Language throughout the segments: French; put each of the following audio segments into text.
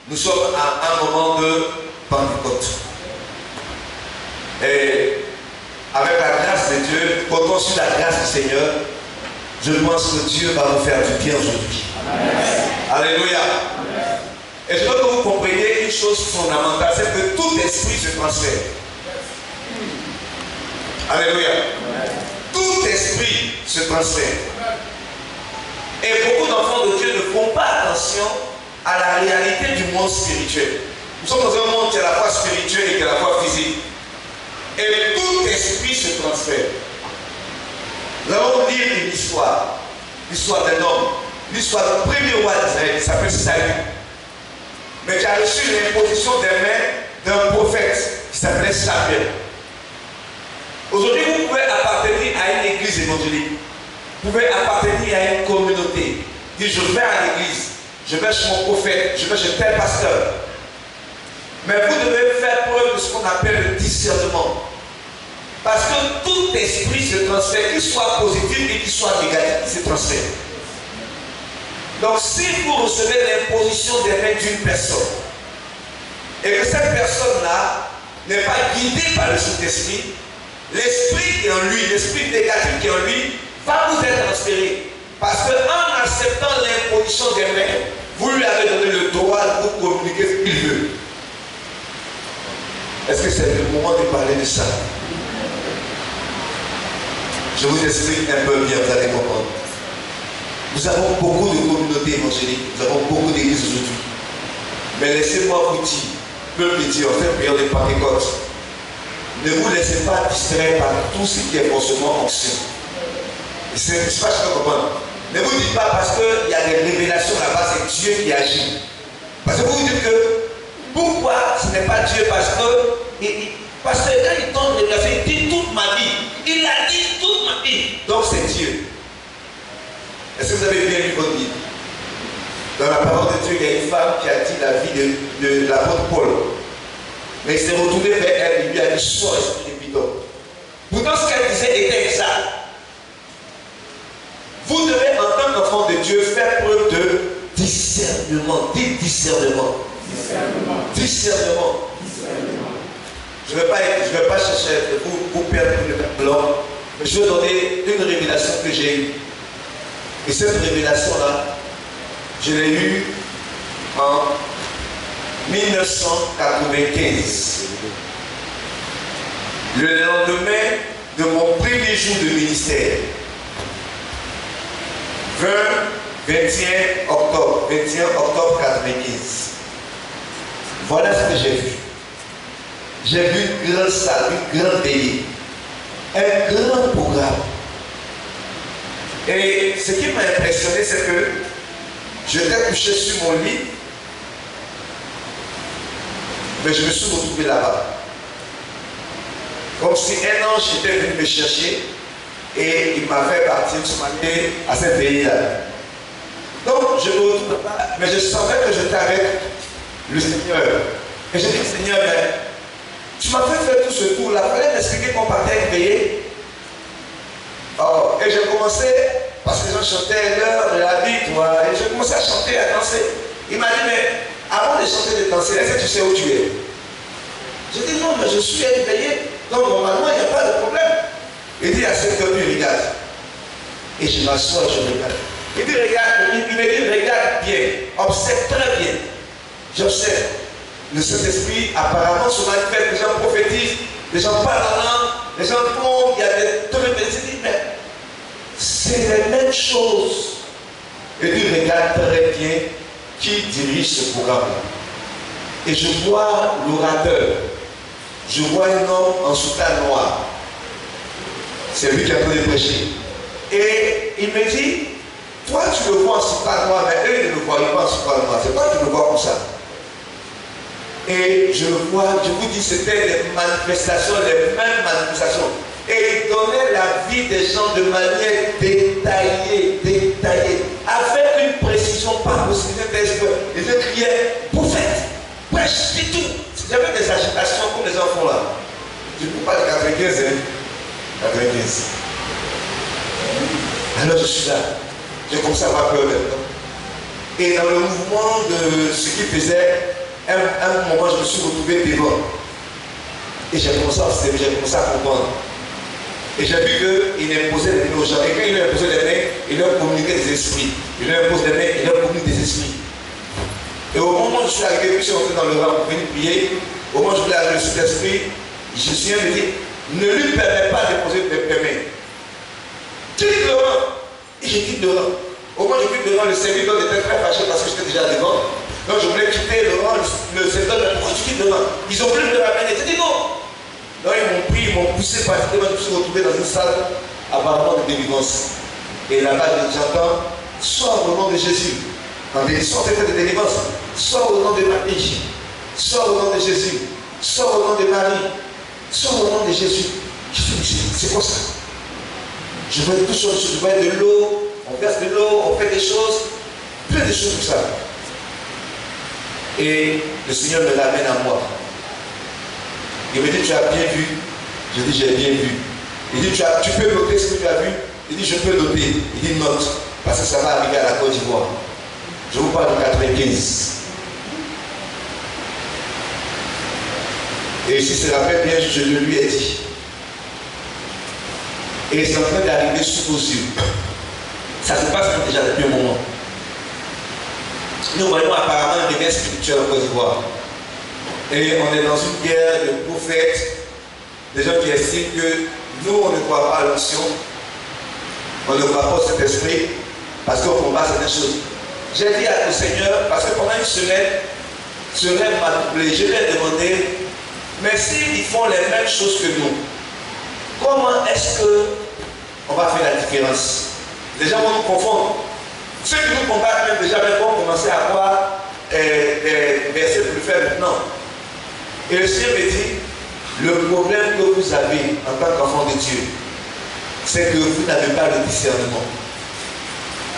Nous sommes à un moment de Pentecôte. Et avec la grâce de Dieu, comptons sur la grâce du Seigneur, je pense que Dieu va vous faire du bien aujourd'hui. Alléluia. Et je veux que vous compreniez une chose fondamentale, c'est que tout esprit se transfère. Alléluia. Tout esprit se transfère. Et beaucoup d'enfants de Dieu ne font pas attention à la réalité du monde spirituel. Nous sommes dans un monde qui est à la fois spirituel et qui est à la fois physique. Et tout esprit se transfère. Nous allons lire une histoire. L'histoire d'un homme. L'histoire du premier roi d'Israël qui s'appelle Saül. Mais qui a reçu l'imposition des mains d'un prophète qui s'appelait Samuel. Aujourd'hui, vous pouvez appartenir à une église évangélique. Vous pouvez appartenir à une communauté. Dire, je vais à l'église, je vais chez mon prophète, je vais chez tel pasteur. Mais vous devez faire preuve de ce qu'on appelle le discernement. Parce que tout esprit se transfère, qu'il soit positif et qu'il soit négatif, il se transfère. Donc si vous recevez l'imposition des mains d'une personne, et que cette personne-là n'est pas guidée par le Saint-Esprit, l'esprit qui est en lui, l'esprit négatif qui est en lui, va vous être transféré. Parce qu'en acceptant l'imposition des mains, vous lui avez donné le droit de vous communiquer ce qu'il veut. Est-ce que c'est le moment de parler de ça? Je vous explique un peu bien, vous allez comprendre. Nous avons beaucoup de communautés évangéliques, nous avons beaucoup d'églises aujourd'hui. Mais laissez-moi vous dire, peuple de Dieu, en cette période de Pentecôte, ne vous laissez pas distraire par tout ce qui est forcément ancien. C'est pas ce que je comprends. Ne vous dites pas parce qu'il y a des révélations là-bas, c'est Dieu qui agit. Parce que vous vous dites que pourquoi ce n'est pas Dieu? Parce que quand il tombe de révélation, il dit toute ma vie. Il a dit toute ma vie. Donc c'est Dieu. Est-ce que vous avez bien lu votre Bible? Dans la parole de Dieu, il y a une femme qui a dit la vie de l'apôtre Paul. Mais il s'est retourné vers elle, il lui a dit sois esprit de bidon. Pourtant, ce qu'elle disait était exact. Vous devez, en tant qu'enfant de Dieu, faire preuve de discernement. Dites discernement. Discernement. Je ne vais pas chercher vous perdre le blanc, mais je vais donner une révélation que j'ai eue. Et cette révélation-là, je l'ai eue en 1995. Le lendemain de mon premier jour de ministère. 21 octobre 1995. Voilà ce que j'ai vu. J'ai vu une grande salle, une grande veillée, un grand programme. Et ce qui m'a impressionné, c'est que j'étais couché sur mon lit, mais je me suis retrouvé là-bas. Comme si un ange était venu me chercher et il m'avait parti ce matin à cette veillée-là. Donc je me retrouve là-bas, mais je savais que j'étais avec le Seigneur. Et j'ai dit, Seigneur, mais tu m'as fait faire tout ce tour-là, il fallait m'expliquer qu'on partait à une veillée. Oh, et j'ai commencé, parce que les gens chantaient l'heure de la victoire, et j'ai commencé à chanter, à danser. Il m'a dit, mais avant de chanter, de danser, est-ce que tu sais où tu es? J'ai dit, non, mais je suis à une veillée, donc normalement, il n'y a pas de problème. Il dit, à cette heure, il regarde. Et je m'assois, je regarde. Il dit, regarde, il me dit, regarde bien, observe très bien. J'observe. Le Saint-Esprit, apparemment, se manifeste, les gens prophétisent, les gens parlent en langue, les gens tombent, il y a des trucs, mais c'est les mêmes choses. Et lui regarde très bien qui dirige ce programme-là. Et je vois l'orateur, je vois un homme en soutane noir. C'est lui qui a pu prêcher. Et il me dit, toi tu le vois en soutane noir, mais eux ils ne le voient pas en soutane noir. C'est toi qui le vois comme ça. Et je vois, je vous dis, c'était les manifestations, les mêmes manifestations. Et il donnait la vie des gens de manière détaillée, avec une précision pas possible. Et je criais, prophète, prêche, c'est tout. J'avais des agitations comme les enfants là. Je ne peux pas de 95, hein. 95. Alors je suis là. J'ai commencé à avoir peur maintenant. Et dans le mouvement de ce qu'il faisait, à un moment, je me suis retrouvé devant. Et j'ai commencé à comprendre. Et j'ai vu qu'il imposait des mains aux gens. Et quand il leur imposait des mains, il leur communiquait des esprits. Il leur impose des mains, il leur communique des esprits. Et au moment où je suis arrivé, je suis rentré dans le rang pour venir prier. Au moment où je voulais arriver sur l'esprit, je suis venu me dire, ne lui permets pas de poser tes mains. Quitte le rang. Et je quitte le rang. Au moment où je quitte le rang, le serviteur était très fâché parce que j'étais déjà devant. Donc je voulais quitter le rang. Le serviteur me dit, pourquoi tu quittes le rang? Ils ont voulu me ramener. J'ai dit non. Donc ils m'ont pris, ils m'ont poussé pratiquement, je me suis retrouvé dans une salle apparemment de délivrance. Et là-bas, j'entends, sors au nom de Jésus. Quand ils sont faits de délivrance, sors au nom de Marie, sors au nom de Jésus, sors au nom de Marie, sors au nom de Jésus. Je dis, c'est quoi ça? Je vois toutes choses, je vois de l'eau, on verse de l'eau, on fait des choses, plein de choses comme ça. Et le Seigneur me l'amène à moi. Il me dit, tu as bien vu? Je dis, j'ai bien vu. Il dit, tu peux noter ce que tu as vu? Il dit, je peux noter. Il dit, note, parce que ça va arriver à la Côte d'Ivoire. Je vous parle de 95. Et si se rappelle bien, je le lui ai dit. Et c'est en train d'arriver sous vos yeux. Ça se passe déjà depuis un moment. Nous voyons apparemment un réveil spirituel en Côte d'Ivoire. Et on est dans une guerre de prophètes, des gens qui estiment que nous, on ne croit pas à l'onction, on ne croit pas au Saint-Esprit, parce qu'on combat certaines choses. J'ai dit au Seigneur, parce que pendant une semaine, ce rêve m'a doublé. Je lui ai demandé, mais s'ils font les mêmes choses que nous, comment est-ce qu'on va faire la différence? Les gens vont nous confondre. Ceux qui nous combattent même déjà vont commencer à voir des versets pour le faire maintenant. Et le Seigneur me dit, le problème que vous avez en tant qu'enfant de Dieu, c'est que vous n'avez pas le discernement.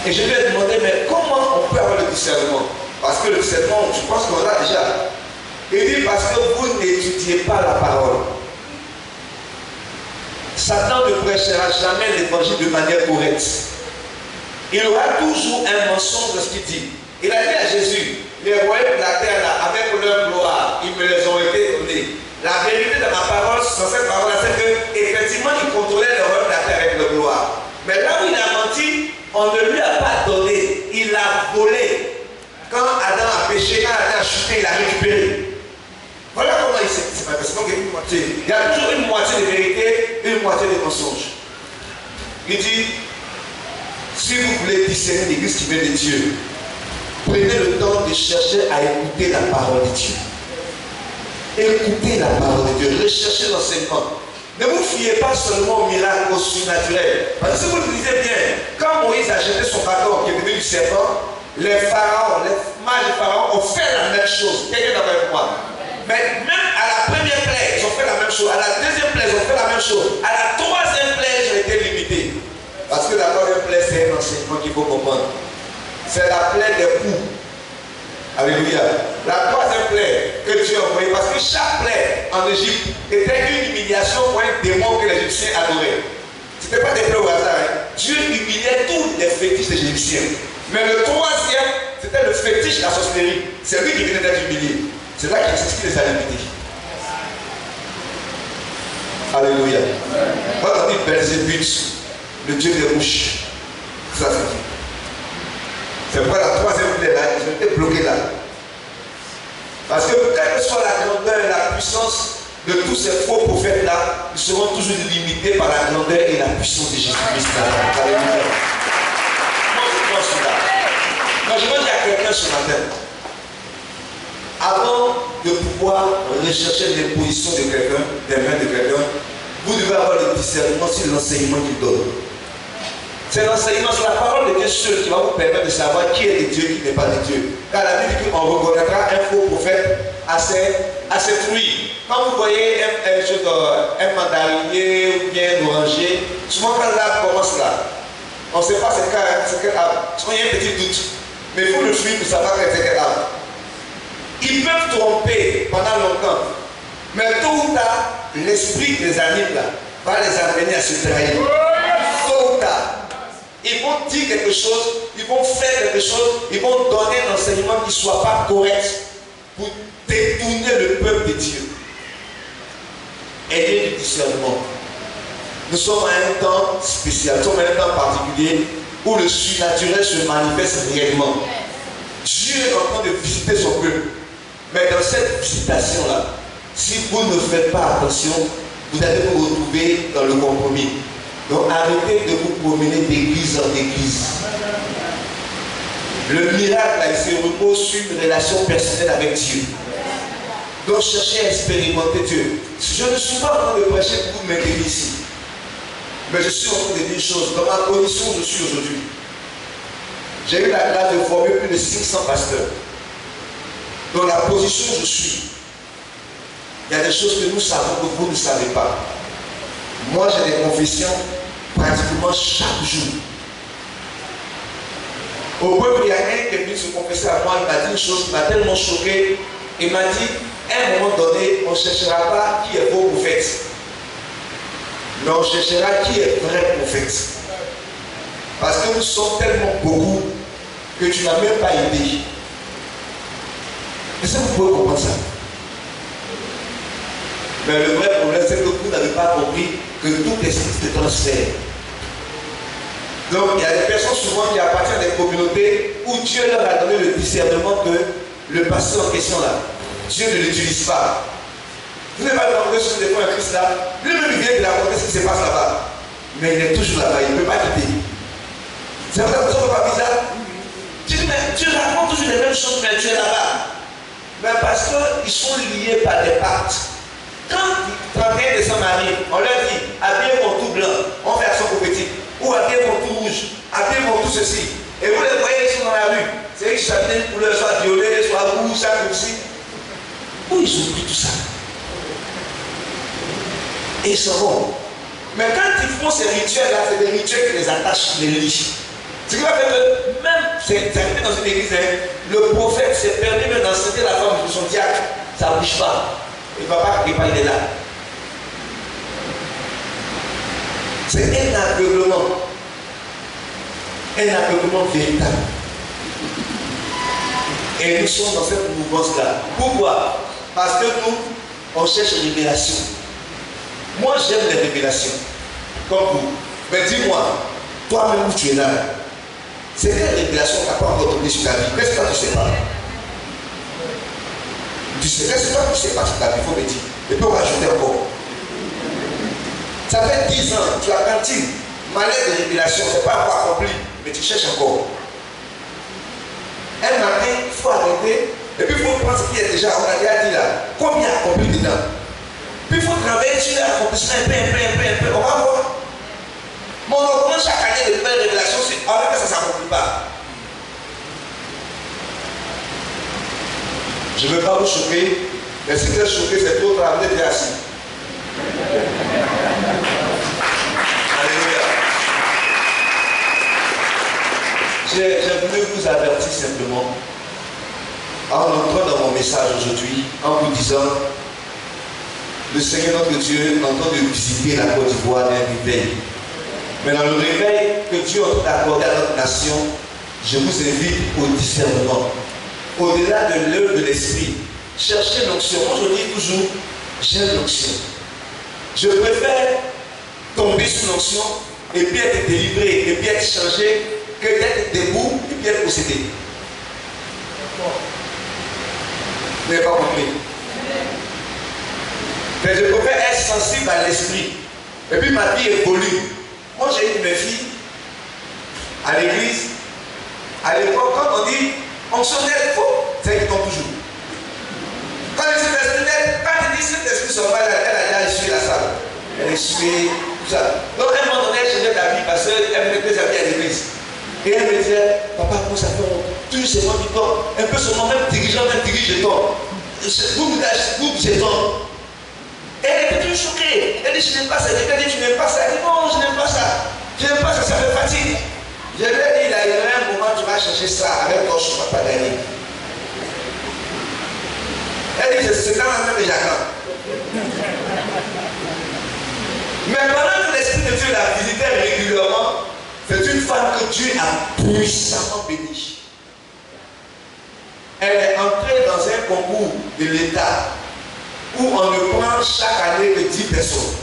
Et je lui ai demandé, mais comment on peut avoir le discernement? Parce que le discernement, je pense qu'on l'a déjà. Il dit, parce que vous n'étudiez pas la parole. Satan ne prêchera jamais l'évangile de manière correcte. Il aura toujours un mensonge dans ce qu'il dit. Il a dit à Jésus, les royaumes de la terre là, avec leur gloire, ils me les ont été donnés. La vérité de ma parole, dans cette parole-là, c'est qu'effectivement, il contrôlait les royaumes de la terre avec leur gloire. Mais là où il a menti, on ne lui a pas donné, il a volé. Quand Adam a péché, quand Adam a chuté, il a récupéré. Voilà comment il s'est passé. Il y a toujours une moitié de vérité et une moitié de mensonge. Il dit, si vous voulez discerner l'église qui vient de Dieu, prenez le temps de chercher à écouter la parole de Dieu. Écoutez la parole de Dieu, recherchez l'enseignement. Ne vous fiez pas seulement au miracle, au surnaturel. Parce que si vous le lisez bien, quand Moïse a jeté son bâton qui est devenu du serpent, les pharaons, les mages de pharaon ont fait la même chose. Quelqu'un d'accord avec moi? Mais même à la première plaie, ils ont fait la même chose. À la deuxième plaie, ils ont fait la même chose. À la troisième plaie, ils ont été limités. Parce que la troisième plaie, c'est un enseignement qu'il faut comprendre. C'est la plaie des coups. Alléluia. La troisième plaie que Dieu a envoyée, parce que chaque plaie en Égypte était une humiliation pour un démon que les Égyptiens adoraient. Ce n'était pas des plaies au hasard. Hein. Dieu humiliait tous les fétiches des Égyptiens. Mais le troisième, c'était le fétiche de la sorcellerie. C'est lui qui venait d'être humilié. C'est là qu'il les a limités. Alléluia. Quand on dit Belzébuth, le Dieu des mouches, ça c'est dit. C'est pourquoi la troisième plaie là, ils ont été bloqués là. Parce que quelle que soit la grandeur et la puissance de tous ces faux prophètes là, ils seront toujours limités par la grandeur et la puissance de Jésus-Christ. Alléluia. Moi je pense là. Quand je veux dire à quelqu'un ce matin, avant de pouvoir rechercher les positions de quelqu'un, des mains de quelqu'un, vous devez avoir le discernement sur l'enseignement qu'il donne. C'est l'enseignement, c'est la parole de Dieu seul qui va vous permettre de savoir qui est de Dieu, qui n'est pas de Dieu. Car la Bible dit qu'on reconnaîtra un faux prophète à ses fruits. Quand vous voyez un mandarinier ou bien un oranger, souvent quand l'arbre commence là, on ne sait pas c'est quel arbre. Souvent il y a un petit doute. Mais il faut le fruit pour savoir c'est quel arbre. Ils peuvent tromper pendant longtemps. Mais tôt ou tard, l'esprit qui les anime là va les amener à se trahir. Tôt ou tard. ils vont dire quelque chose, ils vont faire quelque chose, ils vont donner un enseignement qui ne soit pas correct pour détourner le peuple de Dieu. Ayez du discernement. Nous sommes à un temps spécial, nous sommes à un temps particulier où le surnaturel se manifeste réellement. Dieu est en train de visiter son peuple. Mais dans cette visitation-là, si vous ne faites pas attention, vous allez vous retrouver dans le compromis. Donc arrêtez de vous promener d'église en église. Le miracle, là, il se repose sur une relation personnelle avec Dieu. Donc cherchez à expérimenter Dieu. Je ne suis pas en train de prêcher pour vous maintenir ici. Mais je suis en train de dire une chose. Dans ma condition où je suis aujourd'hui, j'ai eu la grâce de former plus de 500 pasteurs. Dans la position où je suis, il y a des choses que nous savons que vous ne savez pas. Moi, j'ai des confessions pratiquement chaque jour. Au peuple, il y a un qui est venu se confesser à moi, il m'a dit une chose qui m'a tellement choqué. Il m'a dit, à un moment donné, on ne cherchera pas qui est faux prophète. Mais on cherchera qui est vrai prophète. Parce que nous sommes tellement beaucoup que tu n'as même pas idée. Est-ce que vous pouvez comprendre ça? Mais le vrai problème, c'est que vous n'avez pas compris que tout est de transfert. Donc, il y a des personnes souvent qui appartiennent à des communautés où Dieu leur a donné le discernement que le pasteur en question là, Dieu ne l'utilise pas. Vous n'avez pas demandé sur des points à Christ là, lui-même il vient de raconter ce qui se passe là-bas. Mais il est toujours là-bas, il ne peut pas quitter. C'est vrai que ça ne fait pas bizarre. Tu dis, mais tu racontes toujours les mêmes choses, mais tu es là-bas. Mais parce qu'ils sont liés par des pactes. Quand 31 décembre arrive, on leur dit, habillez mon tout blanc, on fait action prophétique. Ou habillez mon tout rouge, habillez mon tout ceci. Et vous les voyez, ils sont dans la rue. C'est eux qui s'habillent une couleur, soit violet, soit rouge, soit comme ci. Où ils ont pris tout ça? Et ils s'en vont. Mais quand ils font ces rituels-là, c'est des rituels qui les attachent, qui les lient. Ce qui va faire que même, c'est arrivé dans une église, hein, le prophète s'est permis même d'enseigner la femme de son diacre. Ça ne bouge pas. Il ne va pas crier, il est là. C'est un aveuglement. Un aveuglement véritable. Et nous sommes dans cette mouvance-là. Pourquoi? Parce que nous, on cherche une révélation. Moi, j'aime les révélations. Comme vous. Mais dis-moi, toi-même où tu es là, c'est quelle révélation qui n'a pas encore tombé sur ta vie? Qu'est-ce que tu ne sais pas? Tu sais, qu'est-ce que toi tu ne sais pas sur ta vie? Il faut me dire. Et puis on va ajouter encore. Ça fait 10 ans, tu as grandi. Malheur de révélation, ce n'est pas encore accompli, mais tu cherches encore. Un matin, il faut arrêter. Et puis il faut prendre ce qui est déjà, on a déjà dit là, combien accompli dedans. Puis il faut travailler sur l'accomplissement un peu, on va voir. Mais on commence chaque année de nouvelles révélations, alors que ça ne s'accomplit pas. Je ne veux pas vous choquer, mais si vous êtes choqué, c'est trop tard, vous êtes déjà assis. Alléluia. J'ai voulu vous avertir simplement, en entrant dans mon message aujourd'hui, en vous disant, le Seigneur notre Dieu est en train de visiter la Côte d'Ivoire d'un réveil. Mais dans le réveil que Dieu a accordé à notre nation, je vous invite au discernement. Au-delà de l'œuvre de l'esprit, cherchez l'onction. Moi je dis toujours, j'ai l'onction. Je préfère tomber sous l'onction et puis être délivré, et puis être changé, que d'être debout et puis être possédé. Vous n'avez pas compris. Mais je préfère être sensible à l'esprit. Et puis ma vie évolue. Moi j'ai eu mes filles à l'église. À l'époque, quand on dit fonctionnel, faux, c'est qu'ils tombent toujours. Quand ils disent personnel, quand ils disent cet esprit s'en va, elle a déjà essuyé la salle. Elle a essuyé tout ça. Donc à un moment donné, elle changeait d'avis parce qu'elle mettait des habits à l'église. Et elle me disait, papa, comment ça fait? Toujours c'est moi qui tombe. Un peu seulement, même dirigeant, même dirige, je tombe. Vous, je tombe. Et elle était toujours choquée. Elle dit, je n'aime pas ça. Elle dit, tu n'aimes pas ça. Elle dit, non, je n'aime pas ça. Je n'aime pas ça, ça me fatigue. Je lui ai dit, il y aura un moment, tu vas chercher ça avec toi, je ne vais pas gagner. Elle dit, c'est quand même Jacques. Mais pendant que l'Esprit de Dieu la visitait régulièrement, C'est une femme que Dieu a puissamment bénie. Elle est entrée dans un concours de l'État où on ne prend chaque année que 10 personnes.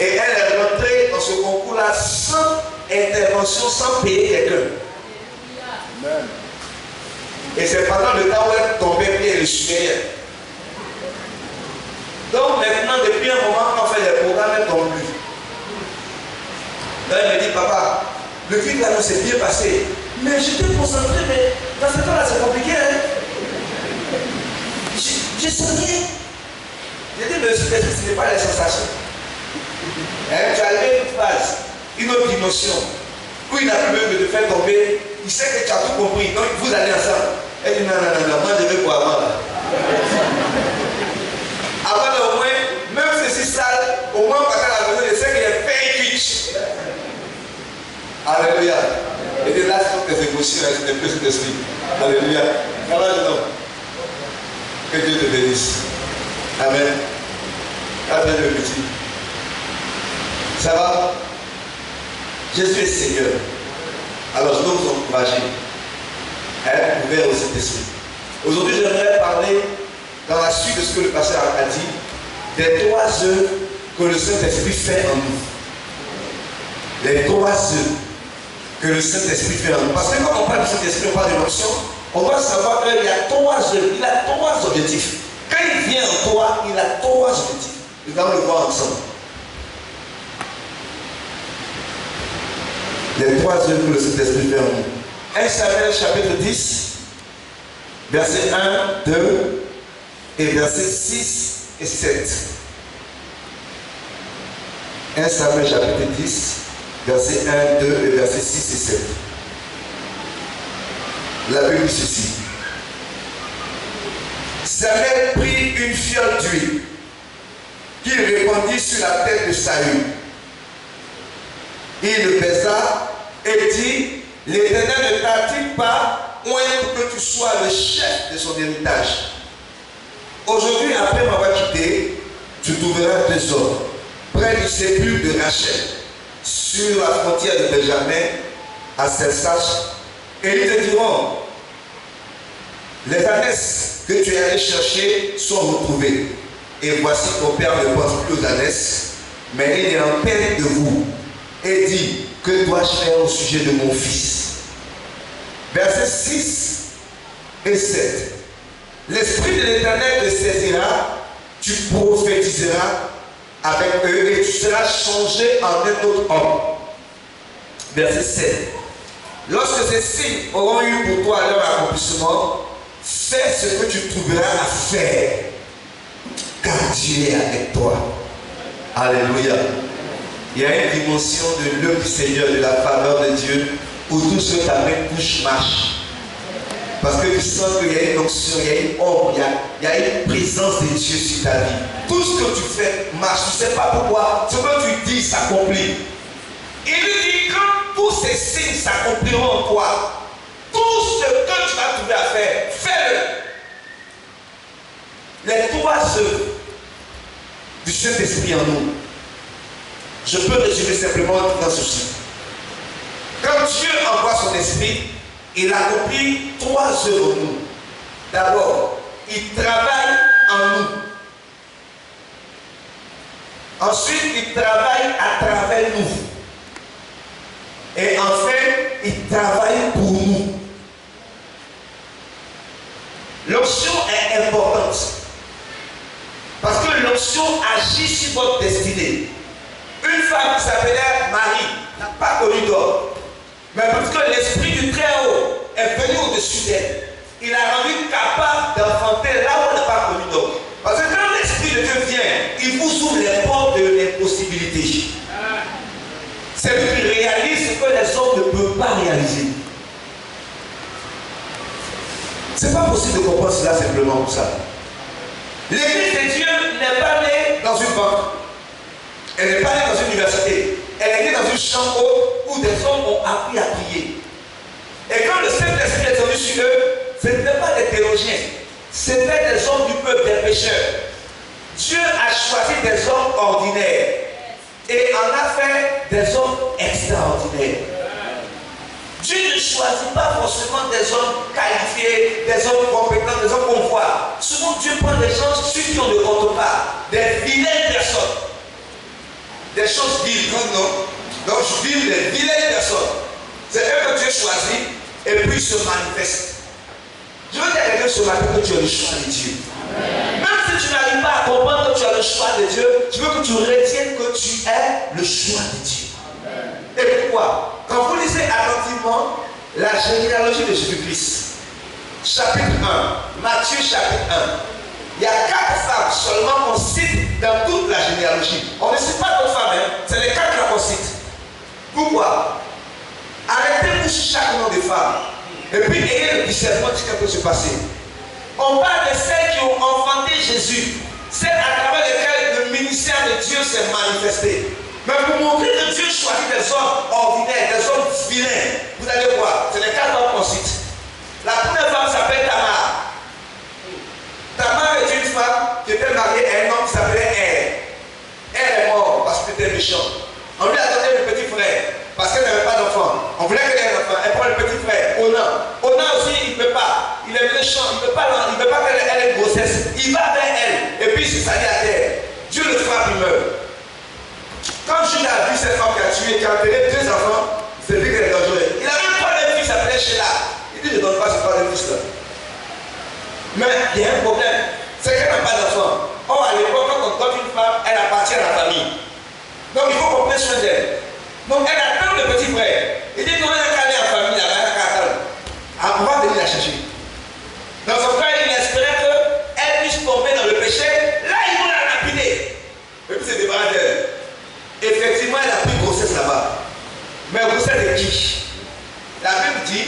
Et elle est rentrée dans ce concours-là sans intervention, sans payer quelqu'un. Et c'est pendant le temps où elle tombait et elle supérieur. Donc maintenant, depuis un moment, quand on fait les programmes, elle ne tombe plus. Donc elle me dit, papa, le culte là, s'est bien passé. Mais j'étais concentré, mais dans ce temps-là, c'est compliqué. Hein? J'ai soigné. J'ai dit, mais ce n'est pas les sensations. Tu as levé une phase, une autre dimension, où il n'a plus besoin de te faire tomber. Il sait que tu as tout compris, donc vous allez ensemble. Elle dit, non, moi je vais pour avant là. Avant là, au moins, même si c'est sale, au moins quand à la maison, je sais qu'il y a fait une cuite. Alléluia. Et là, c'est tes émotions, c'est tes plus d'esprit. Alléluia. Alors, que Dieu te bénisse. Amen. Amen, le petit. Ça va? Jésus est Seigneur. Alors, je dois vous encourager à être ouvert au Saint-Esprit. Aujourd'hui, j'aimerais parler, dans la suite de ce que le pasteur a dit, des 3 œuvres que le Saint-Esprit fait en nous. Les 3 œuvres que le Saint-Esprit fait en nous. Parce que quand on parle du Saint-Esprit, on parle de l'onction, on doit savoir qu'il y a 3 œuvres, il a 3 objectifs. Quand il vient en toi, il a 3 objectifs. Nous allons le voir ensemble. Les 3 œuvres que le Saint-Esprit fait en nous. 1 Samuel chapitre 10, verset 1, 2 et verset 6 et 7. 1 Samuel chapitre 10, verset 1, 2 et verset 6 et 7. La Bible dit ceci. Samuel prit une fiole d'huile qu'il répandit sur la tête de Saül. Il le baisa et dit, l'Éternel ne t'a-t-il pas oint pour que tu sois le chef de son héritage? Aujourd'hui, après m'avoir quitté, tu trouveras 2 hommes près du sépulcre de Rachel, sur la frontière de Benjamin, à Selsach, et ils te diront, les ânesses que tu es allé chercher sont retrouvées. Et voici ton père ne pense plus aux ânesses, mais il est en peine de vous. Et dit, que dois-je faire au sujet de mon fils? Versets 6 et 7. L'Esprit de l'Éternel te saisira, tu prophétiseras avec eux et tu seras changé en un autre homme. Verset 7. Lorsque ces signes auront eu pour toi leur accomplissement, fais ce que tu trouveras à faire, car Dieu est avec toi. Alléluia. Il y a une dimension de l'œuvre du Seigneur, de la faveur de Dieu, où tout ce que ta main touche marche. Parce que tu sens qu'il y a une onction, il y a une ombre, il y a une présence de Dieu sur ta vie. Tout ce que tu fais marche. Tu ne sais pas pourquoi. Ce que tu dis s'accomplit. Il lui dit, quand tous ces signes s'accompliront en toi, tout ce que tu vas trouver à faire, fais-le. Les 3 œuvres du Saint-Esprit en nous. Je peux résumer simplement dans ceci. Quand Dieu envoie son esprit, il accomplit 3 œuvres en nous. D'abord, il travaille en nous. Ensuite, il travaille à travers nous. Et enfin, il travaille pour nous. L'onction est importante. Parce que l'onction agit sur votre destinée. Une femme qui s'appelait Marie n'a pas connu d'homme. Mais parce que l'Esprit du Très-Haut est venu au-dessus d'elle, il a rendu capable d'enfanter là où elle n'a pas connu d'homme. Parce que quand l'Esprit de Dieu vient, il vous ouvre les portes de l'impossibilité. C'est lui qui réalise ce que les hommes ne peuvent pas réaliser. Ce n'est pas possible de comprendre cela simplement comme ça. L'Église de Dieu n'est pas née dans une banque. Elle n'est pas née dans une université. Elle est née dans une chambre haute où des hommes ont appris à prier. Et quand le Saint-Esprit est venu sur eux, ce n'étaient pas des théologiens. C'était des hommes du peuple, des pécheurs. Dieu a choisi des hommes ordinaires et en a fait des hommes extraordinaires. Dieu ne choisit pas forcément des hommes qualifiés, des hommes compétents, des hommes qu'on voit. Souvent Dieu prend des gens sur qui on ne compte pas, des vilaines personnes. Des choses viles, non? Donc je vis des vilaines personnes. C'est eux que Dieu choisit et puis se manifeste. Je veux dire à quelqu'un ce matin que tu as le choix de Dieu. Même si tu n'arrives pas à comprendre que tu as le choix de Dieu, je veux que tu retiennes que tu es le choix de Dieu. Et pourquoi? Quand vous lisez attentivement la généalogie de Jésus-Christ, chapitre 1, Matthieu chapitre 1, il y a 4 femmes seulement qu'on cite dans toute la généalogie. On ne cite pas d'autres femmes, hein? C'est les 4 là qu'on cite. Pourquoi? Arrêtez-vous sur chaque nom de femme. Et puis ayez le discernement de ce qui peut se passer. On parle de celles qui ont enfanté Jésus, celles à travers lesquelles le ministère de Dieu s'est manifesté. Mais pour montrer que Dieu choisit des hommes ordinaires, des hommes vilains, vous allez voir, c'est les 4 hommes qu'on cite. La première femme s'appelle Tamar. Tamar est une femme qui était mariée à un homme qui s'appelait Elle. Elle est morte parce qu'elle était méchante. On lui a donné le petit frère parce qu'elle n'avait pas d'enfant. On voulait qu'elle ait un enfant. Elle prend le petit frère, Onan. Onan aussi, il ne peut pas. Il est méchant. Il ne peut pas qu'elle ait une grossesse. Il va vers elle et puis il se salit à terre. Dieu le frappe, il meurt. Quand Judas a vu cette femme qui a tué, qui a enterré 2 enfants, c'est lui qu'elle est dangereuse. Il avait un troisième fils appelé Sheila. Il dit, je ne donne pas ce troisième fils-là. Mais il y a un problème. C'est qu'elle n'a pas d'enfant. Or, à l'époque, quand on donne une femme, elle appartient à la famille. Donc, il faut qu'on prenne soin d'elle. Donc, elle attend le petit frère. Il dit, comment elle a calé en famille là-bas, elle a attendre. On va venir la chercher. Dans son cas, il espérait qu'elle puisse tomber dans le péché. Là, ils vont la lapider. Et puis, c'est débarrassé d'elle. Effectivement, elle a pris grossesse là-bas. Mais grossesse de qui? La Bible dit,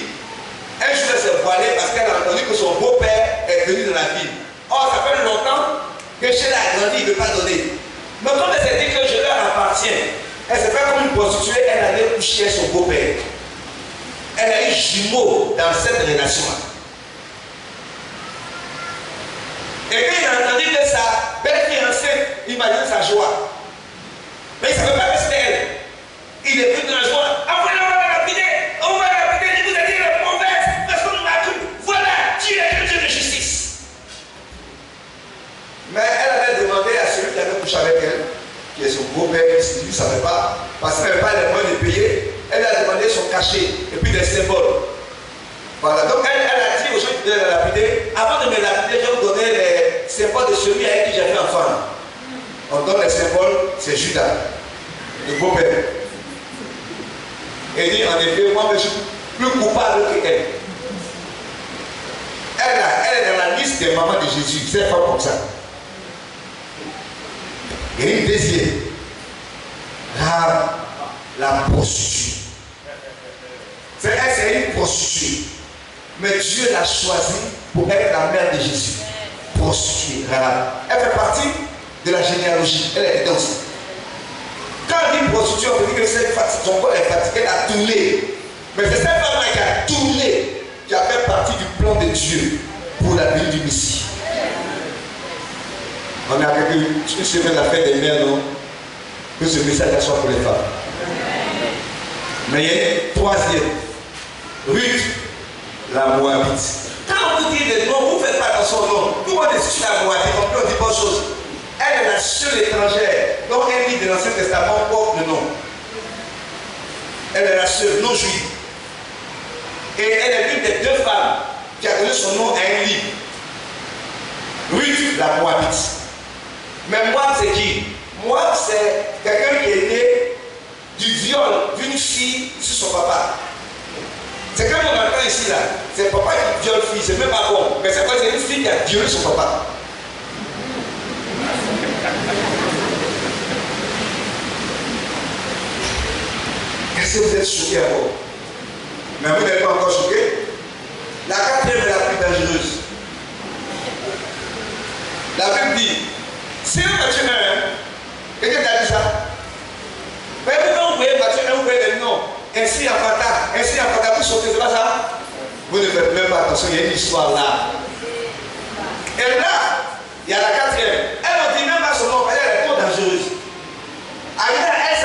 un jour elle s'est voilée parce qu'elle a entendu que son beau-père est venu dans la ville. Or, ça fait longtemps que Sheila a grandi, il ne veut pas donner. Mais comme elle s'est dit que je leur appartiens, elle s'est fait comme une prostituée, elle allait coucher avec son beau-père. Elle a eu jumeau dans cette relation-là. Et quand il a entendu que sa belle-fille enceinte, imagine sa joie. Mais il ne savait pas que c'était elle. Il est venu dans la joie. Après, on va la lapider. On va la lapider. Il vous a dit la mauvaise. Parce qu'on m'a cru. Voilà, Dieu est le Dieu de justice. Mais elle avait demandé à celui qui avait couché avec elle, qui est son beau-père, qui lui ne savait pas, parce qu'elle n'avait pas les moyens de payer, elle lui a demandé son cachet et puis des symboles. Voilà. Donc elle a dit aux gens qui devaient la lapider, avant de me lapider, je vais vous donner les symboles de celui avec qui j'ai fait enfant. On donne les symboles, c'est Judas, le beau-père. Et il dit, en effet, moi je suis plus coupable qu'elle. Elle est dans la liste des mamans de Jésus, c'est pas comme ça. Et une deuxième, la prostituée. C'est une prostituée. Mais Dieu l'a choisie pour être la mère de Jésus. Prostituée. Elle fait partie de la généalogie. Elle est dans ça. Quand on dit prostituée, on dit que son corps est fatigué, elle a tourné. Mais c'est cette femme-là qui a tourné, qui a fait partie du plan de Dieu pour la vie du Messie. On a une semaine la fête des mères, non? Que ce message soit pour les femmes. Mais il y a une troisième. Ruth, la Moabite. Quand on vous dit le nom, vous ne faites pas dans son nom. Tout le monde est sur la Moabite, on dit bonne chose. Elle est la seule étrangère dont un livre de l'Ancien Testament porte le nom. Elle est la seule, non juive. Et elle est l'une des 2 femmes qui a donné son nom à un livre. Ruth, la Moabite. Mais Moab, c'est qui? Moab, c'est quelqu'un qui est né du viol d'une fille sur son papa. C'est comme on entend ici là. C'est papa qui viole fille, c'est même pas bon. Mais c'est quoi? C'est une fille qui a violé son papa. Est-ce que vous êtes choqués à vous? Mais vous n'êtes pas encore choqués? La 4e est la plus dangereuse. La Bible dit, si un Matthieu 1, quelqu'un t'a dit ça? Mais quand vous voyez Matthieu 1, vous voyez les noms. Ainsi en fata, vous sautez, c'est pas ça? Vous ne faites même pas attention, il y a une histoire là. Et là, il y a la 4e. Elle ne dit même pas son nom, elle est trop dangereuse. Aïda, elle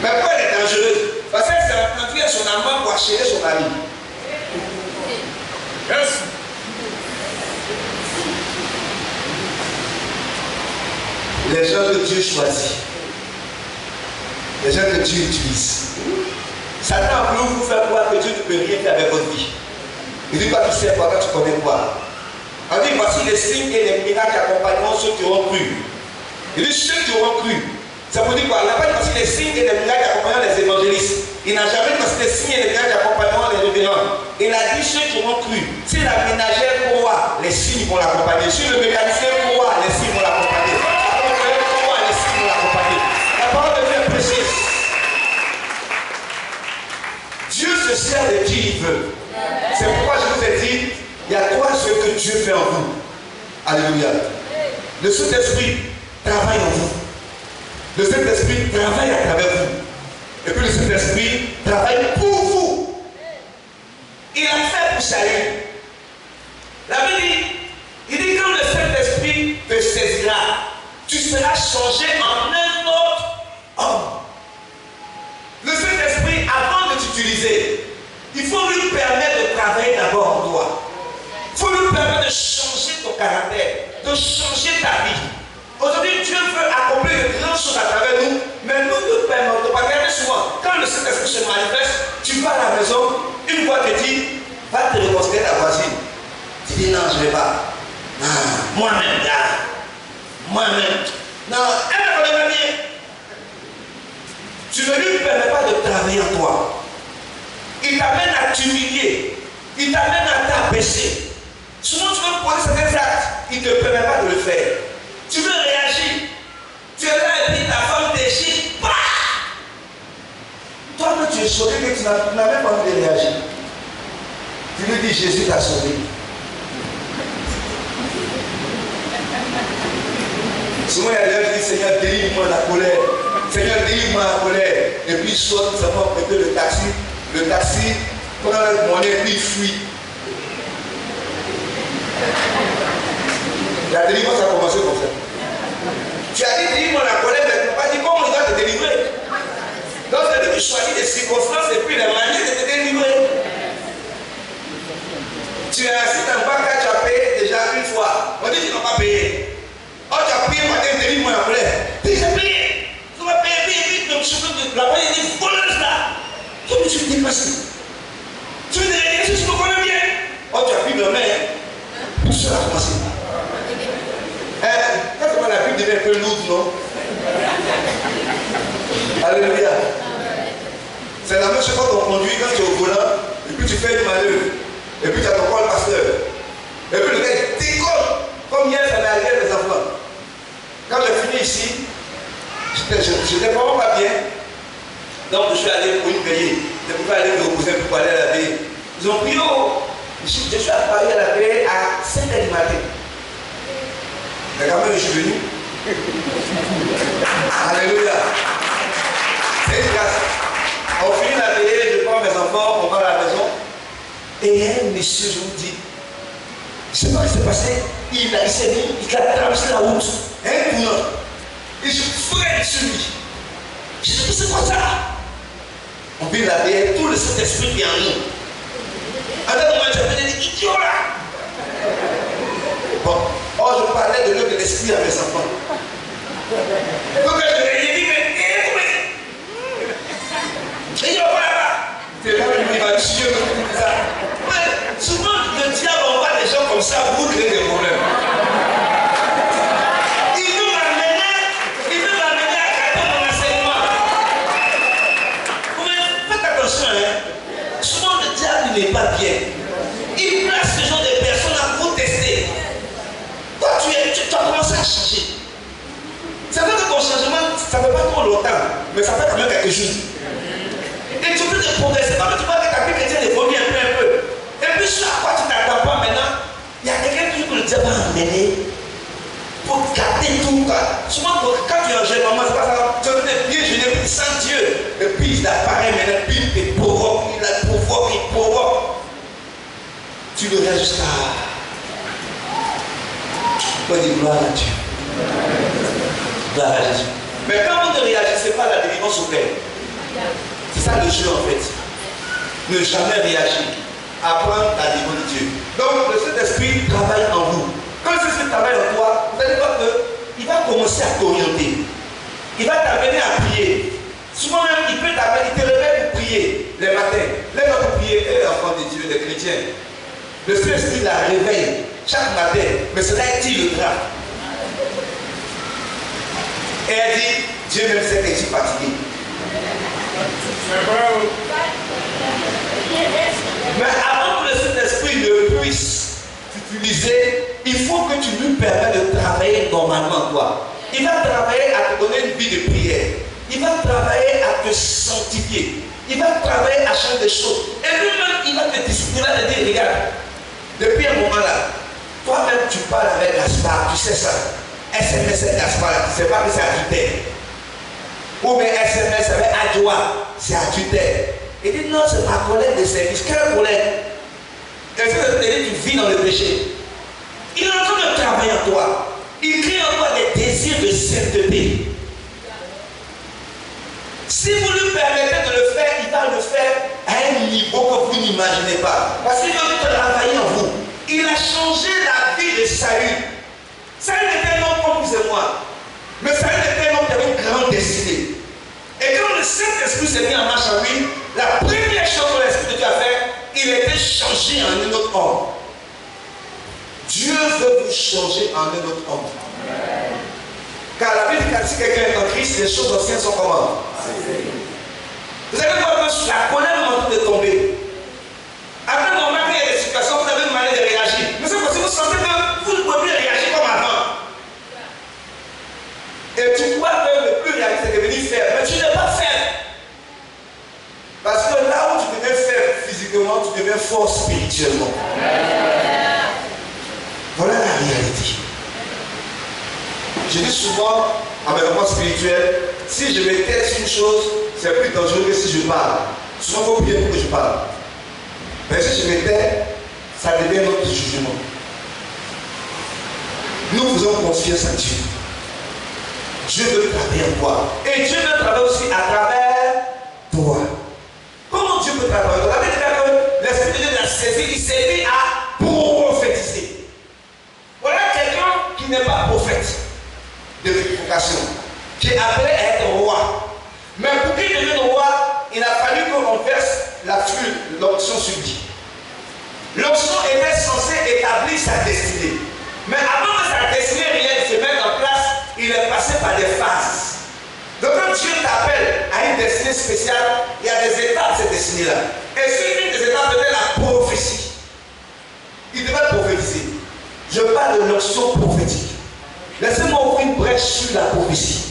Mais pourquoi elle est dangereuse? Parce qu'elle s'est entendue à son amant pour acheter son mari. Yes. Les gens que Dieu choisit, les gens que Dieu utilise. Satan veut vous faire croire que Dieu ne peut rien faire avec votre vie. Il dit pas tu sais quoi, quand tu connais quoi. On dit voici les signes et les miracles accompagnant ceux qui auront cru. Il dit ceux qui auront cru. Ça veut dire quoi? Il n'a pas dit voici les signes et les miracles accompagnant les évangélistes. Il n'a jamais dit voici les signes et les miracles accompagnant les révérends. Il a dit ceux qui auront cru. Si la ménagère croit, les signes vont l'accompagner. Si le mécanicien croit, les signes vont l'accompagner. Si le mécanicien croit, les signes vont l'accompagner. La parole de Dieu est précise. Dieu se sert de qui il veut. C'est pourquoi je vous ai dit, il y a trois ce que Dieu fait en vous. Alléluia. Le Saint-Esprit travaille en vous. Le Saint-Esprit travaille à travers vous. Et puis le Saint-Esprit travaille pour vous. Il a fait pour salut. La Bible dit, il dit quand le Saint-Esprit te saisira, tu seras changé en un autre homme. Le Saint-Esprit, avant de t'utiliser, il faut lui permettre de travailler d'abord en toi. Il faut lui permettre de changer ton caractère, de changer ta vie. Aujourd'hui, Dieu veut accomplir de grandes choses à travers nous, mais nous ne permettons pas. Regardez souvent, quand le Saint-Esprit se manifeste, tu vas à la maison, une fois que tu dis, va te reconstruire ta voisine. Tu dis non, je ne vais pas. Non, moi-même, là. Moi-même. Non, elle ne connaît pas bien. Tu ne lui permets pas de travailler en toi. Il t'amène à t'humilier. Il t'amène à t'abaisser. Souvent, tu veux poser certains actes. Il ne te permet pas de le faire. Tu veux réagir. Tu es là et puis ta femme déchire. Toi-même, tu es choqué que tu n'as même pas envie de réagir. Tu lui dis, Jésus t'a sauvé. Souvent, il y a des gens qui disent, Seigneur, délivre-moi de la colère. Seigneur, délivre-moi de la colère. Et puis, il saute, ça va prêter le taxi, pendant la monnaie, puis il fuit. La délivrance a commencé comme ça. Tu as dit, délivre-moi de la colère, mais tu n'as pas dit comment il va te délivrer. Donc, tu choisis des circonstances et puis les manières de te délivrer. Tu es assis dans le banc, tu as payé déjà une fois. On dit que tu n'as pas payé. Oh, tu as payé, matin, délivre-moi de la colère. Tu as payé. Tu vas payer, puis le cheveu de la police dit, voleuse là. Comment tu es dépassé? Tu veux dire, si tu me connais bien. Oh, tu as pris le main. Tout ça a commencé. Quand la Bible devient un peu lourde, non? Alléluia. C'est la même chose quand on conduit, quand tu es au volant, et puis tu fais une manœuvre, et puis tu as ton col pasteur. Et puis le gars il décolle. Comme hier, ça m'est arrivé à mes enfants. Quand j'ai fini ici, j'étais vraiment pas bien. Donc je suis allé pour une veillée. Je ne pouvais aller me reposer pour aller à la veillée. Ils ont pris je suis à Paris à la veillée à 5h du matin. Mais quand même, je suis venu. Alléluia. C'est une grâce. On finit la veillée, je prends mes enfants, on va à la maison. Et il y a un monsieur, je vous dis, je ne sais pas ce qui s'est passé. Il s'est mis, il a traversé la route, un tournant. Et je freine sur lui. Je dis, c'est quoi ça? On vit la veillée, tout le Saint-Esprit vient en nous. À un moment, j'ai fait des idiots là. Bon, je parlais de l'œuvre de l'esprit à mes enfants. Donc, je lui ai dit, mais, il va pas là-bas. C'est là où il va tuer ça. Mais souvent, le diable envoie des gens comme ça pour créer des problèmes. Il veut m'amener à capter mon enseignement. Mais faites attention, hein. Souvent, le diable n'est pas bien. Il place ce genre de personnes à protester. Toi, tu as commencé à changer. C'est vrai que ton changement, ça ne fait pas trop longtemps, mais ça fait quand même quelque chose. Et tu peux te progresser, parce que tu vois que ta vie chrétienne évolue un peu. Et puis, ce à quoi tu t'attends pas maintenant, il y a quelqu'un qui le diable va amener pour garder tout. Souvent, quand tu es un jeune maman, c'est pas ça. Tu es bien jeune, puis sans Dieu. Et puis, il apparaît maintenant, puis il te provoque, il provoque. Tu le restes jusqu'à. On dit gloire à Dieu. Gloire à Jésus. Mais quand vous ne réagissez pas à la délivrance au Père, jeu en fait. Ne jamais réagir. Apprendre à niveau de Dieu. Donc le Saint-Esprit travaille en vous. Quand le Saint-Esprit travaille en toi, vous allez voir qu'il va commencer à t'orienter. Il va t'amener à prier. Souvent même, il peut t'amener, il te réveille pour prier les matins. Les gens pour prier, eux, enfants de Dieu, des chrétiens. Le Saint-Esprit la réveille chaque matin, mais cela est-il le drame. Et elle dit, Dieu même sait que je suis fatigué. Mais avant que le Saint-Esprit ne puisse t'utiliser, il faut que tu lui permettes de travailler normalement toi. Il va travailler à te donner une vie de prière. Il va travailler à te sanctifier. Il va travailler à changer des choses. Et lui-même, il va te discipliner, il va te dire, regarde, depuis un moment là, toi-même tu parles avec Gaspard, tu sais ça. SMS avec Gaspard, tu ne sais pas que c'est adultère. Ou bien SMS avec Adjoa, c'est adultère. Il dit non, c'est ma collègue de service. Quel collègue? Et tu vis dans le péché. Il est en train de travailler en toi. Il crée en toi des désirs de sainteté. Si vous lui permettez de le faire, il va le faire à un niveau que vous n'imaginez pas. Parce qu'il veut travailler en vous. Il a changé la vie de Saül. Saül était un homme comme vous et moi. Mais Saül était un homme qui avait une grande destinée. Et quand le Saint-Esprit s'est mis en marche en lui, la première chose que l'Esprit de Dieu a fait, il a été changé en un autre homme. Dieu veut vous changer en un autre homme. Car la Bible dit que si quelqu'un est en Christ, les choses anciennes sont comment? Vous allez voir que la colère est en train de tomber. Après, normalement, il y a des situations, vous avez une manière de réagir. Mais c'est parce que vous sentez que vous ne pouvez plus réagir comme avant. Et tu crois que ne plus réagir, c'est devenir faible. Mais tu n'es pas faible. Parce que là où tu deviens faible physiquement, tu deviens fort spirituellement. Voilà la réalité. Je dis souvent à mes enfants spirituels, si je me tais sur une chose, c'est plus dangereux que si je parle. Souvent, il faut prier pour que je parle. Mais si je me tais, ça devient notre jugement. Nous faisons confiance à Dieu. Dieu veut travailler en toi. Et Dieu veut travailler aussi à travers toi. Comment Dieu peut travailler? La Bible dit que l'Esprit de Dieu l'a saisi, il s'est mis à prophétiser. Voilà quelqu'un qui n'est pas prophète de vocation, qui est appelé à être roi. Mais pour qu'il devienne roi, il a fallu qu'on verse la fuite, l'onction sur lui. L'onction était censée établir sa destinée. Mais avant que sa destinée réelle se mette en place, il est passé par des phases. Donc quand Dieu t'appelle à une destinée spéciale, il y a des étapes de cette destinée-là. Et si une des étapes était la prophétie, il devait prophétiser. Je parle de l'onction prophétique. Laissez-moi ouvrir une brèche sur la prophétie.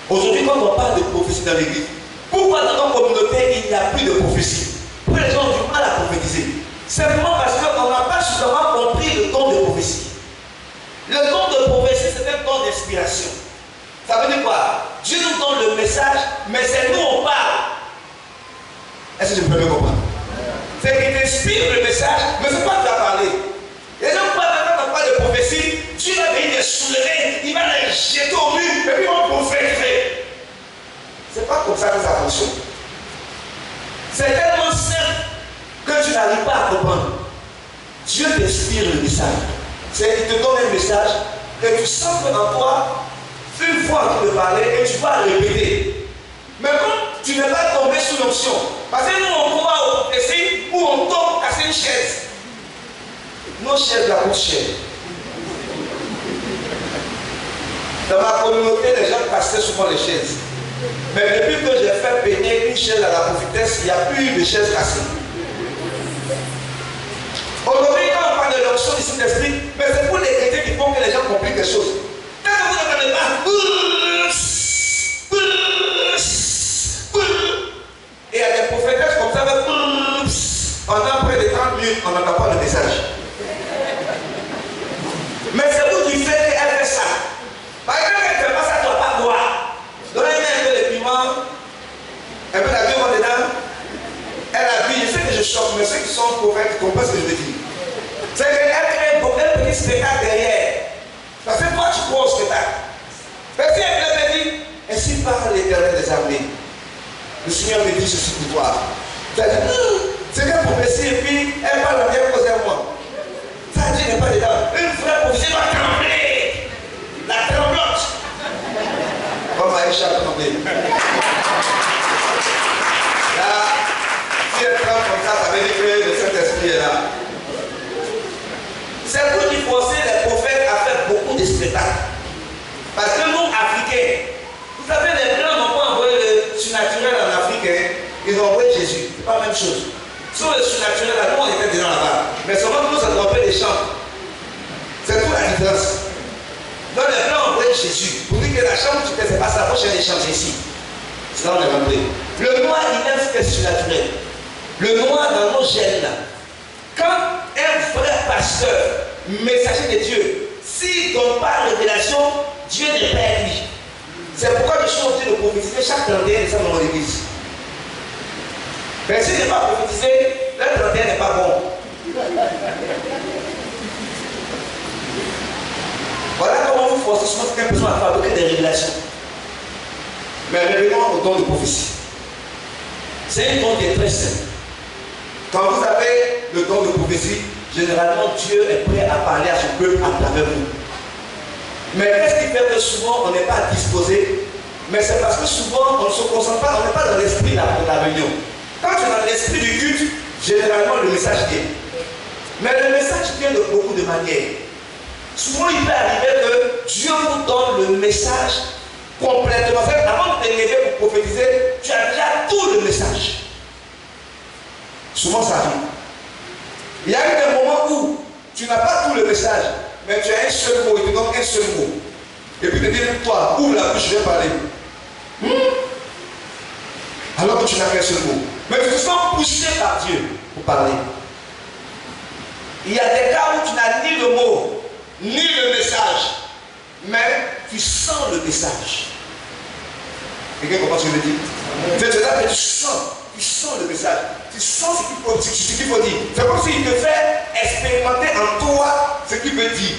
Aujourd'hui, quand on parle de prophétie dans l'église, pourquoi dans notre communauté il n'y a plus de prophétie? Pourquoi les gens ont du mal à prophétiser? Simplement parce qu'on n'a pas suffisamment compris le don de prophétie. Le don de prophétie, c'est un don d'inspiration. Ça veut dire quoi? Dieu nous donne le message, mais c'est nous on parle. Est-ce que je peux me comprendre? C'est qu'il t'inspire le message, mais c'est pas que tu as parlé. Les gens croient que quand on parle de prophétie, Dieu va venir les soulever, il va les jeter au mur, et puis on prophétiser. C'est pas comme ça que ça fonctionne. C'est tellement simple que tu n'arrives pas à comprendre. Dieu t'inspire le message. C'est qu'il te donne un message et tu sens que dans toi, une fois en train de parler et tu vas répéter. Mais quand tu n'es pas tombé sous l'option, parce que nous on croit au prophétie où on tombe casser une chaise. Nos chaises la coûtent cher. Dans ma communauté, les gens cassaient souvent les chaises. Mais depuis que j'ai fait peigner une chaise à la prophétesse, il n'y a plus eu de chaise cassée. Aujourd'hui, quand on parle de l'onction du Saint-Esprit, mais c'est pour les chrétiens qui font que les gens compliquent les choses. Quand vous n'entendez pas, et il y a des prophétesses comme ça, pendant près de 30 minutes, on n'entend pas le message. Mais c'est vous qui faites qu'elle fait ça. Par exemple, elle ne fait pas ça, tu ne vas pas boire. Donnez-moi un peu de piment, un peu d'avion dedans. Elle a vu, je sais que je choque, mais ceux qui sont prophètes comprennent ce que je veux dire. C'est qu'elle crée un petit spectacle derrière. Parce que toi, tu crois au spectacle. Mais si elle me dit, ainsi parle l'Éternel des armées. le Seigneur me dit ceci pour toi. Tu as dit, c'est qu'une prophétie et puis elle parle la même chose à moi. Ça dit n'est pas dedans. Une vraie prophétie va trembler. La tremblote. Comme Aïcha a tremblé. Là, si elle tremble comme ça veut dire que le Saint-Esprit est là. C'est vous qui forcez les prophètes à faire beaucoup de spectacles. Parce que nous, Africains, vous savez, les Blancs n'ont pas envoyé le surnaturel en Afrique, ils ont envoyé Jésus. C'est pas la même chose. Sur le surnaturel, là, nous, on était déjà là-bas. Mais seulement nous, ça nous rappelle les chants. C'est toute la différence. Donc, les Blancs ont envoyé Jésus. Pour dire que la chambre où tu fais, c'est pas ça, faut chercher les chants ici. C'est là on est rentré. Le noir, il aime ce qui est surnaturel. Le noir dans nos gènes, là. Quand un vrai pasteur, messager de Dieu, s'il ne donne pas la révélation, Dieu n'est pas lui. C'est pourquoi je suis obligé de prophétiser chaque 31 décembre dans mon église. Mais s'il n'est pas prophétisé, le 31 n'est pas bon. Voilà comment vous forcez souvent quelqu'un besoin à fabriquer des révélations. Mais revenons au don de prophétie. C'est un don qui est très simple. Quand vous avez le don de prophétie, généralement Dieu est prêt à parler à son peuple à travers vous. Mais qu'est-ce qui fait que souvent on n'est pas disposé? Mais c'est parce que souvent on ne se concentre pas, on n'est pas dans l'esprit de la réunion. Quand tu es dans l'esprit du culte, généralement le message vient. Mais le message vient de beaucoup de manières. Souvent il peut arriver que Dieu vous donne le message complètement. Avant de te lever pour prophétiser, tu as déjà tout le message. Souvent ça arrive. Il y a eu des moments où tu n'as pas tout le message, mais tu as un seul mot, il te donne un seul mot. Et puis tu te dis, toi, ouvre la bouche, je vais parler. Alors que tu n'as qu'un seul mot. Mais tu te sens poussé par Dieu pour parler. Il y a des cas où tu n'as ni le mot, ni le message, mais tu sens le message. Quelqu'un comprend ce que je veux dire? C'est là que tu sens le message. Tu sens ce qu'il faut dire. C'est comme s'il te fait expérimenter en toi ce qu'il veut dire.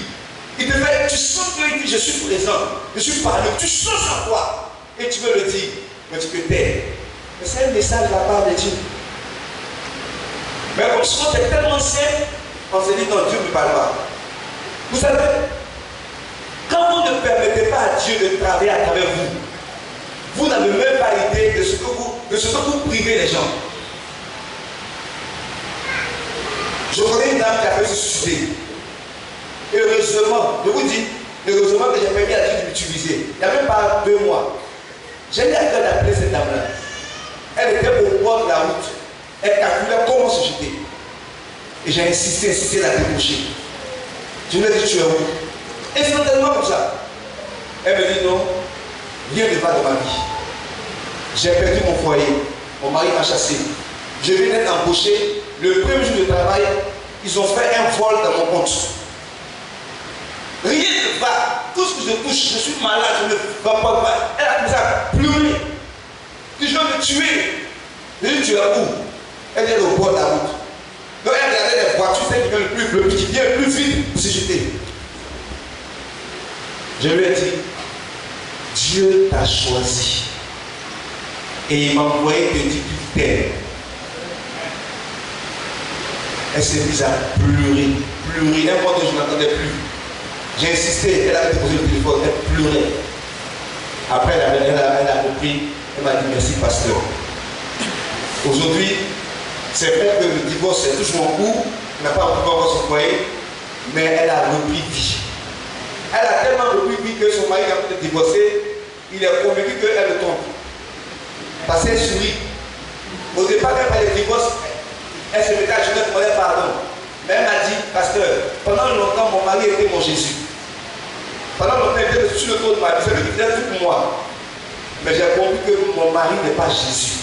Il te fait, tu sens qu'il dit, je suis présent, je suis parlé, tu sens en toi. Et tu veux le dire, mais tu te tais. Mais c'est un message de la part de Dieu. Mais comme souvent c'est tellement simple, on se dit, non, Dieu ne parle pas. Vous savez, quand vous ne permettez pas à Dieu de travailler à travers vous, vous n'avez même pas idée de ce que vous privez les gens. Je connais une dame qui a fait se suicider. Heureusement, je vous dis, heureusement que j'ai permis à Dieu de l'utiliser. Il n'y a même pas 2 mois. J'ai eu à cœur d'appeler cette dame-là. Elle était au bord de la route. Elle calculait comment se jeter. Et j'ai insisté à la déboucher. Je lui ai dit, tu es où? Instantanément comme ça. Elle me dit, non, rien ne va de ma vie. J'ai perdu mon foyer. Mon mari m'a chassé. Je viens d'être embauché. Le premier jour de travail, ils ont fait un vol dans mon compte. Rien ne va. Tout ce que je touche, je suis malade, je ne va pas. Elle a commencé à pleurer. Que je veux me tuer. Je lui ai dit, tu es où? Elle est au bord de la route. Donc elle regardait les voitures, celle qui vient le plus vite pour se jeter. Je lui ai dit, Dieu t'a choisi. Et il m'a envoyé te dire qu'il t'aime. Elle s'est mise à pleurer. Un mois que je n'entendais plus. J'ai insisté, elle a déposé le téléphone, elle pleurait. Après, elle a repris, elle m'a dit merci pasteur. Aujourd'hui, c'est vrai que le divorce est toujours en cours, elle n'a pas pu avoir son foyer, mais elle a repris vie. Elle a tellement repris vie que son mari a pu divorcer, il est convaincu qu'elle le trompe. Parce qu'elle sourit. Au départ, quand elle parlait de divorce, elle se mettait à genoux et demandait pardon. Mais elle m'a dit, pasteur, pendant longtemps, mon mari était mon Jésus. Pendant longtemps, il était sur le dos de ma vie, c'est lui qui faisait tout pour moi. Mais j'ai compris que mon mari n'est pas Jésus.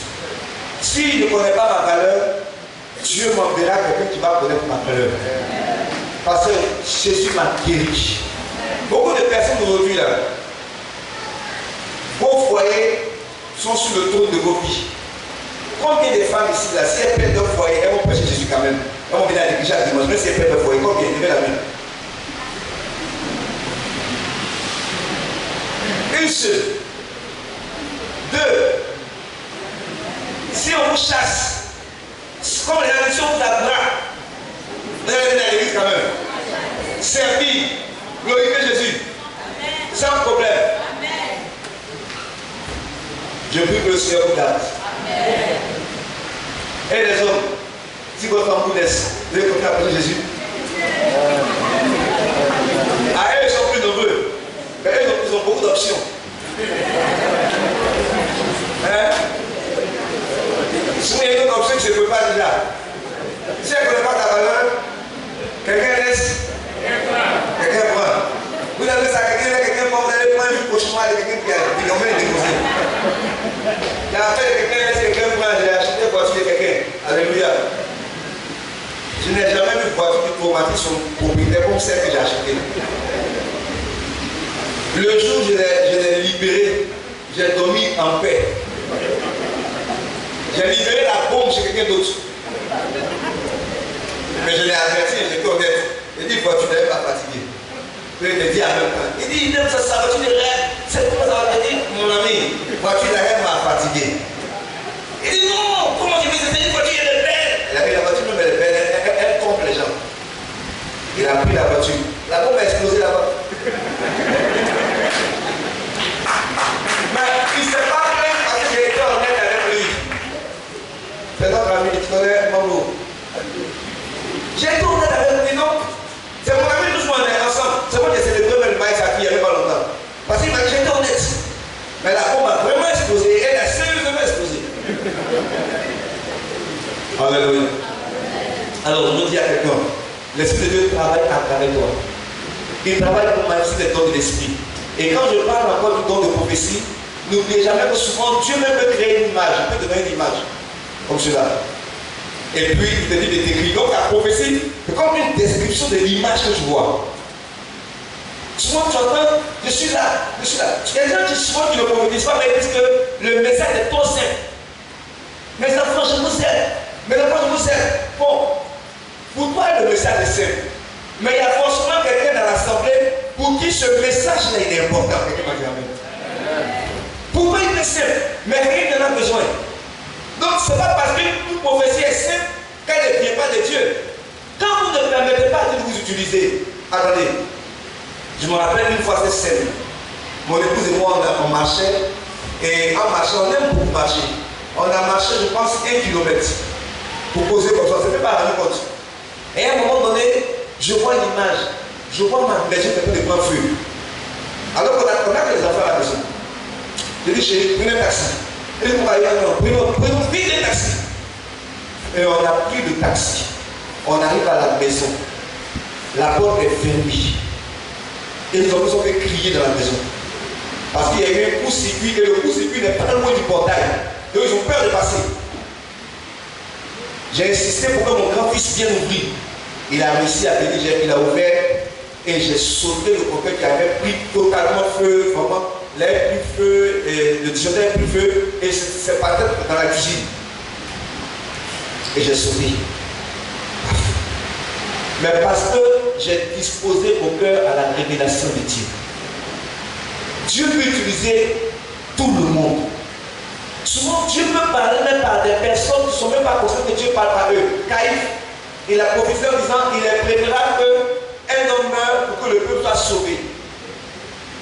S'il ne connaît pas ma valeur, Dieu m'enverra quelqu'un qui va connaître ma valeur. Parce que Jésus m'a guéri. Beaucoup de personnes aujourd'hui, là, vos foyers sont sur le trône de vos vies. Combien de femmes ici, là, si elles perdent leur foyer, elles vont prêcher Jésus quand même. Elles vont venir à l'église à dimanche, même si elles perdent leur foyer, combien? Levez la main. Une seule. 2. vous chasse. Comme les traditions vous apprennent. Vous allez venir à l'église quand même. Servir, glorifier Jésus. Sans problème. Je prie que le Seigneur vous garde. Et les hommes, si votre femme vous laisse, vous allez continuer à prêcher Jésus. Ah, eux, ils sont plus nombreux. Mais eux, ils ont beaucoup d'options. Hein? Si il y a une autre option que je ne peux pas déjà. Si elle ne connaît pas ta valeur, quelqu'un laisse, quelqu'un prend. Vous avez ça, quelqu'un prend, vous allez prendre une cauchemar de quelqu'un qui a déposé. Il y a affaire de quelqu'un laisse, quelqu'un prend, j'ai acheté une voiture de quelqu'un. Alléluia. Je n'ai jamais vu une voiture qui traumatise son propriétaire comme celle que j'ai achetée. Le jour où je l'ai libéré, j'ai dormi en paix. J'ai libéré la bombe chez quelqu'un d'autre. Mais je l'ai averti, j'étais honnête. Il dit, voiture n'est pas fatiguée. Il te dit en même temps. Il dit, il aime sa voiture de rêve. C'est comment ça va te dire, mon ami, voiture de rêve m'a fatigué. Il dit, non, comment je vais essayer une voiture, elle est belle. Il a dit, la voiture, même elle est belle, elle trompe les gens. Il a pris la voiture. La bombe a explosé là-bas. Mais il ne s'est pas plaint parce que j'ai été honnête avec lui. C'est notre ami, tu connais Mambo. J'ai été honnête avec lui, non? C'est mon ami, tous on est ensemble. C'est moi qui ai célébré le maïs à qui il n'y avait pas longtemps. Parce qu'il m'a dit, j'ai été honnête. Mais la bombe a vraiment explosé. Elle a sérieusement explosé. Alléluia. Alors, je me dis à quelqu'un, l'Esprit de Dieu travaille à travers toi. Il travaille pour manifester des dons de l'Esprit. Et quand je parle encore du don de prophétie, n'oubliez jamais que souvent Dieu même peut créer une image, il peut donner une image, comme cela. Et puis il te dit de t'écrire. Donc la prophétie, c'est comme une description de l'image que tu vois. Souvent tu entends, je suis là, je suis là. Il y a des gens qui souvent qui ne prophétisent pas, mais ils disent que le message est trop simple. Mes enfants, je vous aime. Mes enfants, je vous aime. Bon, pour toi le message est simple. Mais il y a forcément quelqu'un dans l'assemblée pour qui ce message-là il est important. Quelqu'un m'a dit amen. Pourquoi il est simple, mais rien n'en a besoin. Donc ce n'est pas parce qu'une prophétie est simple qu'elle ne vient pas de Dieu. Quand vous ne permettez pas de vous utiliser, attendez, je me rappelle une fois cette scène. Mon épouse et moi on marchait, et en marchant, on aime beaucoup marcher. On a marché, je pense, 1 kilomètre pour poser comme ça, c'est même pas rendu compte. Et à un moment donné, je vois l'image, je vois ma maison qui est de grand feu. Alors qu'on a que les enfants à la maison. Je dis, chérie, prenez un taxi. Et nous prenons vite un taxi. Et on a pris le taxi. On arrive à la maison. La porte est fermée. Et les enfants ont fait crier dans la maison. Parce qu'il y a eu un court-circuit et le court-circuit n'est pas loin du portail. Donc ils ont peur de passer. J'ai insisté pour que mon grand-fils vienne ouvrir. Il a réussi à venir, il a ouvert et j'ai sauté le copain qui avait pris totalement feu, vraiment, l'air plus feu, le disjoncteur plus feu, et c'est parti dans la cuisine. Et j'ai sauté. Mais parce que j'ai disposé mon cœur à la révélation de Dieu. Dieu peut utiliser tout le monde. Souvent, Dieu peut parler même par des personnes qui ne sont même pas conscientes que Dieu parle par eux. Caïphe, il a prophétisé en disant qu'il est préférable qu'un homme meure pour que le peuple soit sauvé.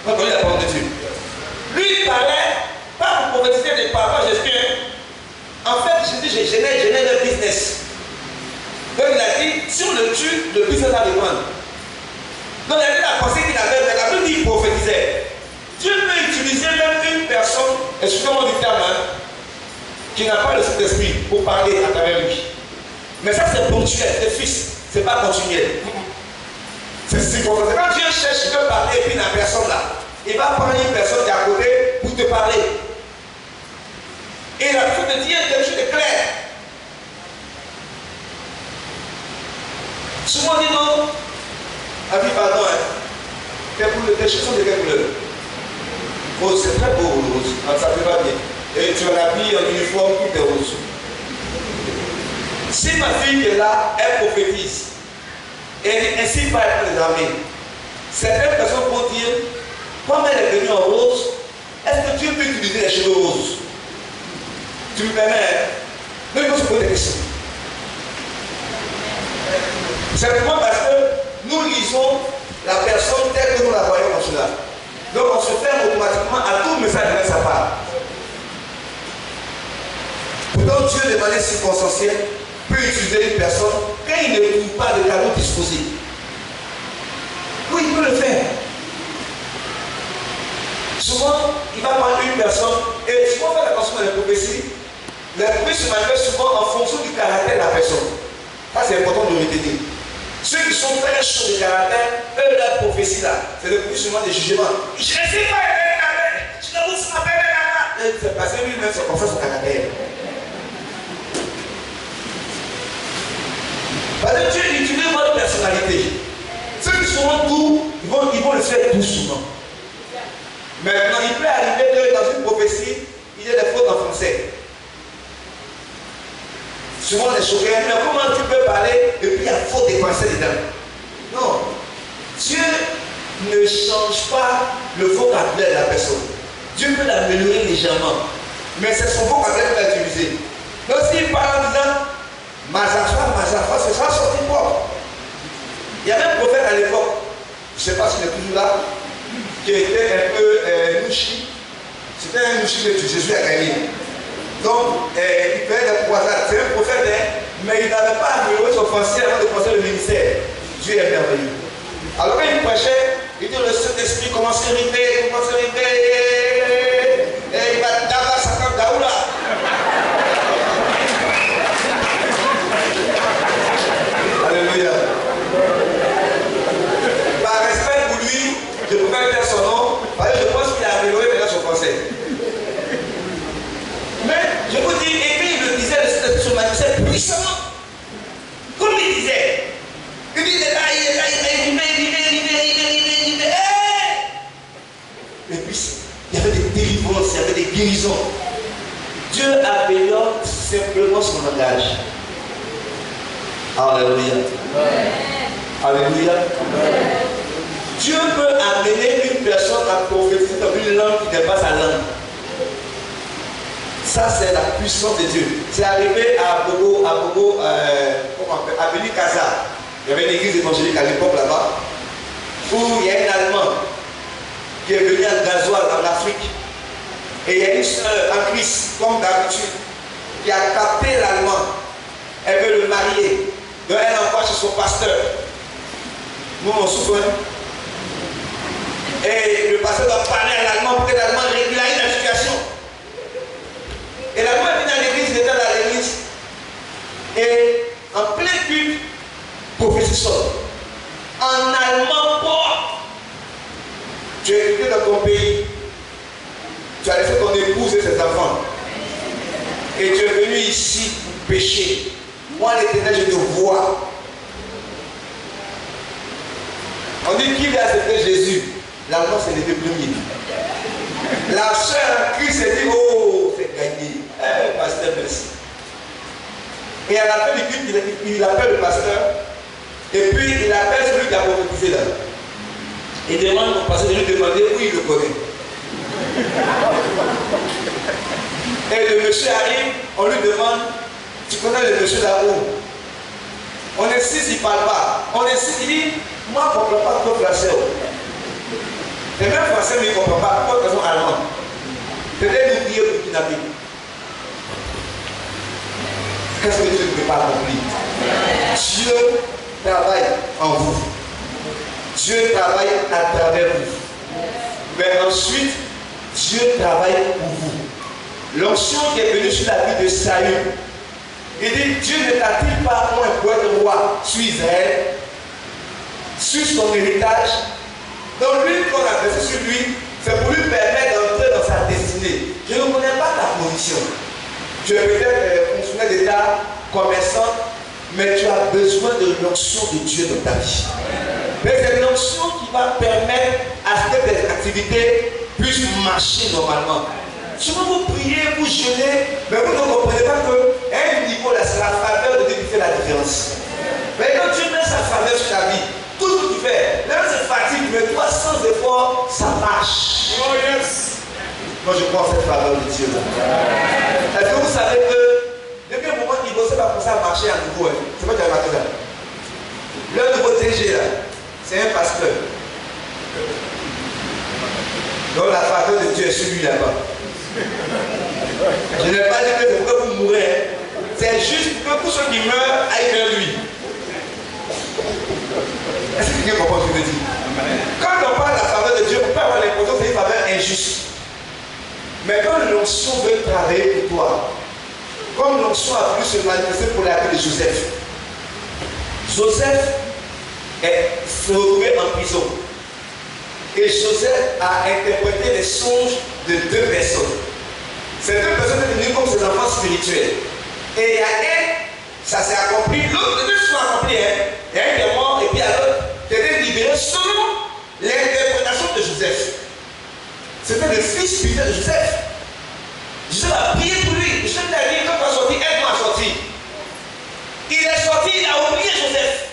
Quand on lit la parole de Dieu. Lui, il parlait, pas pour prophétiser des paroles, j'espère. En fait, je dis, je génère le business. Donc il a dit, si on le tue, le business va dépendre. Donc il a dit la pensée qu'il avait, mais la Bible dit qu'il prophétisait. Dieu peut utiliser même une personne, excusez-moi du terme, qui n'a pas le Saint-Esprit pour parler à travers lui. Mais ça c'est ponctuel, c'est fixe, c'est pas continuel. C'est circonstanciel. Quand Dieu cherche, il veut parler et puis la personne là, il va prendre une personne qui est à côté pour te parler. Et la personne te dit quelque chose de clair. Souvent on dit non, avis pardon, des choses sont de quelle couleur? Oh, c'est très beau le rose, ça ne fait pas bien. Et tu en habilles en uniforme, tout est rose. Si ma fille est là, elle prophétise. Et ainsi va être les armées. Certaines personnes vont dire, comme elle est venue en rose, est-ce que Dieu peut utiliser les cheveux roses? Tu me permets? Donc il faut se poser des questions. Simplement parce que nous lisons la personne telle que nous la voyons comme cela. Donc on se ferme automatiquement à tout message de sa part. Pourtant Dieu de manière circonstancielle peut utiliser une personne quand il ne trouve pas de cadeau disposé. Oui, il peut le faire. Souvent, il va prendre une personne et souvent faire attention à la prophétie. La prophétie se manifeste souvent en fonction du caractère de la personne. Ça c'est important de le retenir. Ceux qui sont très chauds de caractère, eux, la prophétie là, c'est le plus souvent des jugements. Je ne sais pas, je ne vous rappelle pas. C'est parce que lui-même se confesse son caractère. Parce que Dieu utilise votre personnalité. Ceux qui sont doux, ils vont le faire tout souvent. Maintenant, il peut arriver que dans une prophétie, il y a des fautes en français. Souvent on est choqué, mais comment tu peux parler et puis il y a faute de pensée dedans? Non. Dieu ne change pas le vocabulaire de la personne. Dieu peut l'améliorer légèrement. Mais c'est son vocabulaire qu'il va utiliser. Donc s'il parle en disant Mazafa, c'est ça sorti propre. Il y avait un prophète à l'époque, je ne sais pas s'il est toujours là, qui était un peu Nouchi. C'était un Nouchi que Jésus a gagné. Donc, il faisait des croisades. C'est un prophète, mais il n'avait pas amélioré son français avant de commencer le ministère. Dieu est merveilleux. Alors quand il prêchait, il dit le Saint-Esprit commence à river, et il va d'abord Satan Daoula. Alléluia. Par respect pour lui, je ne peux pas dire son nom, parce que je pense qu'il a amélioré maintenant son français. Mais je vous dis, et puis il le disait, le manifeste puissamment. Comme il disait. Il dit, il est là, il est là. Et puis, il y avait des délivrances, il y avait des guérisons. Dieu améliore simplement son langage. Alléluia. Alléluia. Dieu peut amener une personne à prophétiser dans une langue qui n'est pas sa langue. Ça, c'est la puissance de Dieu. C'est arrivé à Bogo, à Beni Kaza. Il y avait une église évangélique à l'époque là-bas, où il y a un Allemand qui est venu à Gazoal en Afrique. Et il y a une soeur en Christ, comme d'habitude, qui a capté l'Allemand. Elle veut le marier. Donc elle envoie chez son pasteur. Nous, on souffre. Et le pasteur doit parler à l'Allemand pour que l'Allemand régularise la situation. Et l'Allemand est venu à l'église, il était dans l'église. Et en plein culte, prophétie sort. En allemand, quoi? Tu es écouté dans ton pays. Tu as laissé ton épouse et ses enfants. Et tu es venu ici pour pécher. Moi, l'Éternel, je te vois. On dit qui a accepté Jésus? L'Allemand s'est levé premier. La sœur qui s'est dit, oh, c'est gagné. Pasteur, merci. Et à la fin du culte, il appelle le pasteur. Et puis il appelle celui qui a prophétisé là. Il demande au pasteur de lui demander où il le connaît. Et le monsieur arrive, on lui demande, tu connais le monsieur là-haut? On est six, il ne parle pas. On est six, il dit, moi je ne comprends pas ton français. Et même français, mais il ne comprend pas. Pourquoi ils sont allemands? Peut-être nous prier pour kidnapper. Qu'est-ce que Dieu ne peut pas accomplir? Dieu travaille en vous. Dieu travaille à travers vous. Mais ensuite, Dieu travaille pour vous. L'onction qui est venue sur la vie de Saül, il dit, Dieu ne t'a-t-il pas point pour être roi sur Israël, sur son héritage? Donc lui, qu'on a fait sur lui, c'est pour lui permettre d'entrer dans sa destinée. Je ne connais pas ta position. Tu es peut-être fonctionnaire d'État, commerçant, mais tu as besoin de l'onction de Dieu dans ta vie. Mais c'est l'onction qui va permettre à ce que tes activités puissent marcher normalement. Souvent vous priez, vous jeûnez, mais vous ne comprenez pas qu'à un niveau, là, c'est la faveur de Dieu qui fait la différence. Mais quand Dieu met sa faveur sur ta vie, tout ce que tu fais, même si c'est fatigue, mais toi sans effort, ça marche. Oh yes. Moi je crois en cette faveur de Dieu. Est-ce que vous savez que depuis un moment laissé lui là-bas. Je n'ai pas dit que c'est pour que vous mourrez. Hein. C'est juste que tous ceux qui meurent aillent vers lui. Est-ce que quelqu'un comprend ce que je veux dire? Quand on parle de la faveur de Dieu, on peut avoir l'impression que c'est une faveur injuste. Mais quand l'onction veut travailler pour toi, comme l'onction a pu se manifester pour la vie de Joseph, Joseph se retrouvait en prison. Et Joseph a interprété les songes de deux personnes. Ces deux personnes étaient venues comme ses enfants spirituels. Et il y a un, ça s'est accompli, l'autre, les deux sont accomplis. Hein. Il y a un qui est mort et puis l'autre qui était libéré selon l'interprétation de Joseph. C'était le fils spirituel de Joseph. Joseph a prié pour lui. Joseph a dit, quand tu vas sortir, aide-moi à sortir. Il est sorti, il a oublié Joseph.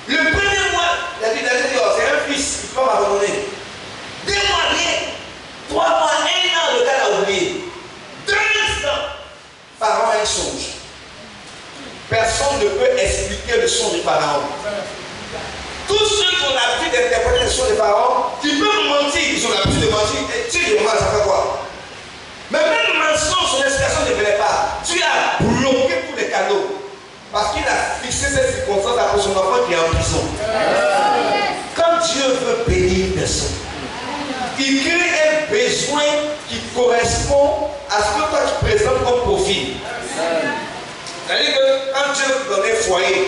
Le premier mois, il a dit, oh, c'est un fils, il ne peut pas m'abandonner. 2 mois, rien. 3 mois, 1 an, le gars l'a oublié. 2 instants, Pharaon a un songe. Personne ne peut expliquer le songe du Pharaon. Tous ceux qui ont l'habitude d'interpréter le songe du Pharaon, qui peuvent mentir, ils ont l'habitude de mentir. Et tu dis, ça fait quoi? Mais même le mensonge, son explication ne venait pas. Tu as bloqué tous les canaux. Parce qu'il a fixé cette circonstance pour son enfant qui est en prison. Quand Dieu veut bénir une personne, il crée un besoin qui correspond à ce que toi tu présentes comme profil. C'est-à-dire que quand Dieu veut donner un foyer,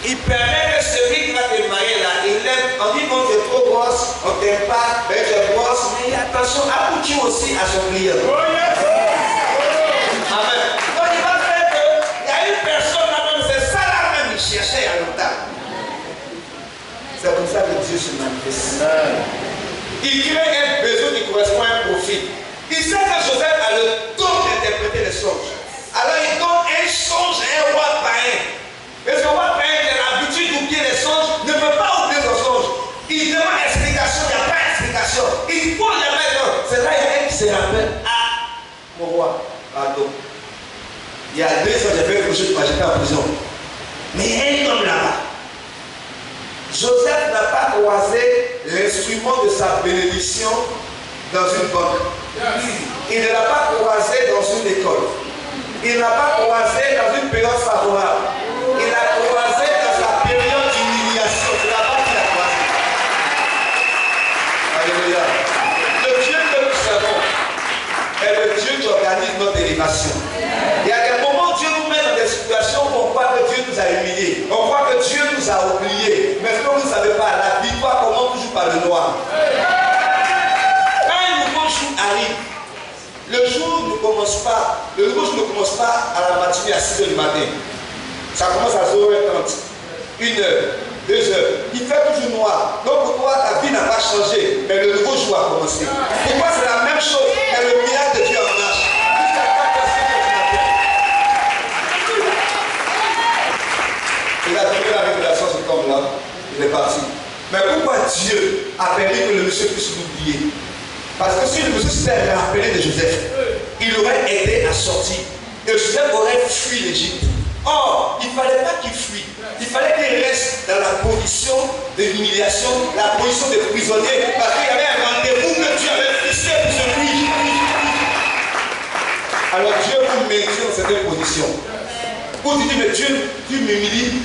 il permet que celui qui va te marier là, il aime, on dit bon, tu es trop grosse, on t'aime pas, ben tu es grosse, mais attention, aboutit aussi à son client. Amen. Donc il va faire qu'il y a une personne là-même, c'est ça là-même, il cherchait à longtemps. C'est comme ça que Dieu se manifeste. Il crée un besoin qui correspond à un profil. Il sait que Joseph a le don d'interpréter les songes. Alors il donne un songe à un roi païen. Et ce roi païen qui a l'habitude d'oublier les songes ne peut pas oublier son songe. Il demande explication, il n'y a pas d'explication. Il pose la main. C'est là qu'il y a un qui se rappelle. Ah, mon roi, pardon. Il y a 2 ans, j'ai fait quelque chose, j'étais en prison. Mais il y a un homme là-bas. Joseph n'a pas croisé l'instrument de sa bénédiction dans une banque. Il ne l'a pas croisé dans une école. Il n'a pas croisé dans une période favorable. Il l'a croisé dans sa période d'humiliation. C'est là-bas qu'il a croisé. Alléluia. Le Dieu que nous savons est le Dieu qui organise notre élévation. Il y a des moments où Dieu nous met dans des situations où on croit que Dieu nous a humiliés. On croit que Dieu nous a oubliés. Mais ce que vous ne savez pas, la victoire commence toujours par le noir. Quand un nouveau jour arrive, le jour ne commence pas, le nouveau jour ne commence pas à la matinée à 6 h du matin. Ça commence à 0h30, 1h, 2h. Il fait toujours noir. Donc pour toi, ta vie n'a pas changé, mais le nouveau jour a commencé. Pour toi, c'est la même chose, mais le miracle de Dieu en marche. Jusqu'à 4h du matin. Il a donné la révélation, cet homme-là. Il est parti. Mais pourquoi Dieu a permis que le monsieur puisse l'oublier? Parce que si le monsieur s'était rappelé de Joseph, il aurait aidé à sortir. Et Joseph aurait fui l'Égypte. Or, il ne fallait pas qu'il fuit. Il fallait qu'il reste dans la position de l'humiliation, la position de prisonnier, parce qu'il y avait un rendez-vous que Dieu avait fixé pour celui. Alors Dieu vous maintient dans cette position. Vous dites, mais Dieu, tu m'humilies.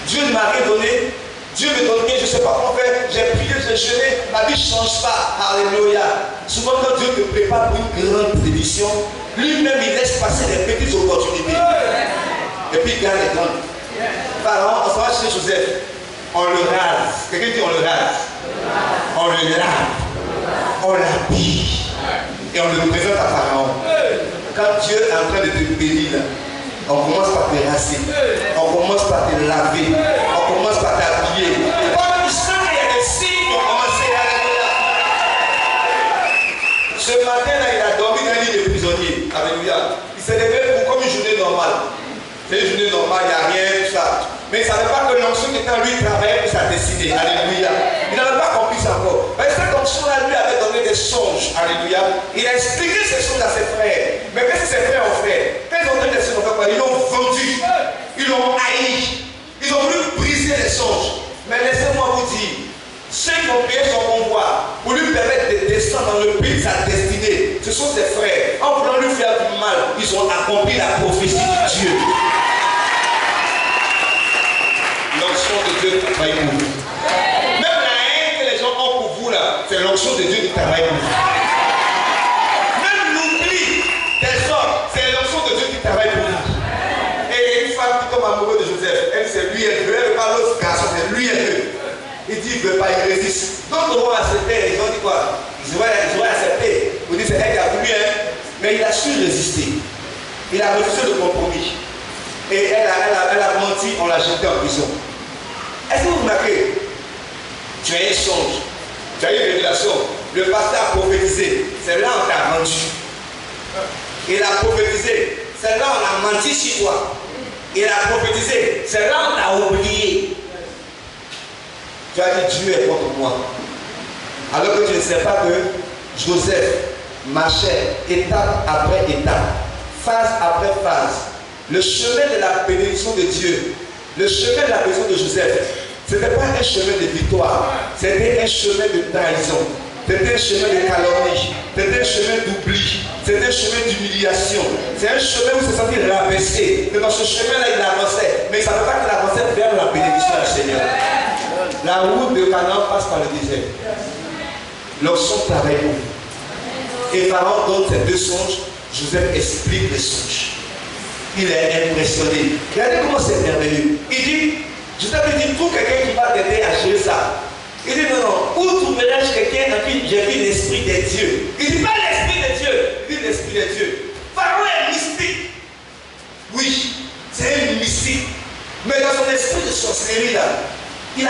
Dieu ne m'a rien donné. Dieu me donne rien, je ne sais pas comment faire. J'ai prié, j'ai jeûné, ma vie ne change pas. Alléluia. Souvent, quand Dieu te prépare pour une grande prédiction, lui-même, il laisse passer des petites opportunités. Et puis, il garde les grandes. Pharaon, on s'en va chez Joseph. On le rase. Quelqu'un dit on le rase. On le lave. On l'habille. Et on le présente à Pharaon. Quand Dieu est en train de te bénir, on commence par te raser, on commence par te laver, on commence par t'habiller. Pendant qu'il sent qu'il y a des signes, on commence à aller. Ce matin-là, il a dormi dans un lit de prisonnier. Alléluia. Il s'est levé pour comme une journée normale. C'est une journée normale, il n'y a rien, tout ça. Mais il ne savait pas que l'onction qui était en lui travaillait pour sa destinée. Alléluia. Il n'avait pas compris ça encore. Mais cette onction-là lui avait donné des songes. Alléluia. Il a expliqué ces choses à ses frères. Mais qu'est-ce que ses frères ont fait? Quand ils ont donné des songes, ils l'ont vendu. Ils l'ont haï. Ils ont voulu briser les songes. Mais laissez-moi vous dire, ceux qui ont payé son convoi pour lui permettre de accompli la prophétie de Dieu. L'onction de Dieu travaille pour vous. Même la haine que les gens ont pour vous là, c'est l'onction de Dieu qui travaille pour vous. Même l'oubli des hommes, c'est l'onction de Dieu qui travaille pour vous. Et une femme qui tombe amoureuse de Joseph, elle c'est lui, elle veut, elle veut pas l'autre garçon, c'est lui, elle veut. Il dit, il ne veut pas, il résiste. D'autres vont accepter, ils ont dit quoi? Ils vont accepter. Vous dites, c'est elle qui a voulu, hein? Mais il a su résister. Il a refusé le compromis. Et elle a menti, on l'a jeté en prison. Est-ce que vous remarquez? Tu as un songe, tu as une révélation. Le pasteur a prophétisé. C'est là on t'a vendu. Il a prophétisé. C'est là on a menti sur toi. Il a prophétisé. C'est là on t'a oublié. Tu as dit Dieu est contre moi. Alors que tu ne sais pas que Joseph marchait étape après étape, phase après phase. Le chemin de la bénédiction de Dieu, le chemin de la bénédiction de Joseph, ce n'était pas un chemin de victoire, c'était un chemin de trahison, c'était un chemin de calomnie, c'était un chemin d'oubli, c'était un chemin d'humiliation. C'est un chemin où il s'est senti rabaissé. Que dans ce chemin-là, il avançait, mais il ne savait pas qu'il avançait vers la bénédiction du Seigneur. La route de Canaan passe par le désert. L'onction travaille pour vous. Et Pharaon donne ces deux songes. Joseph explique les songes. Il est impressionné. Regardez comment c'est merveilleux. Il dit, Joseph lui dit, trouve quelqu'un qui va t'aider à gérer ça. Il dit, non, non, où trouverai-je quelqu'un en qui j'ai vu l'esprit des dieux? Il dit, pas l'esprit des dieux, il dit l'esprit des dieux. Pharaon est mystique. Oui, c'est un mystique. Mais dans son esprit de sorcellerie là, il a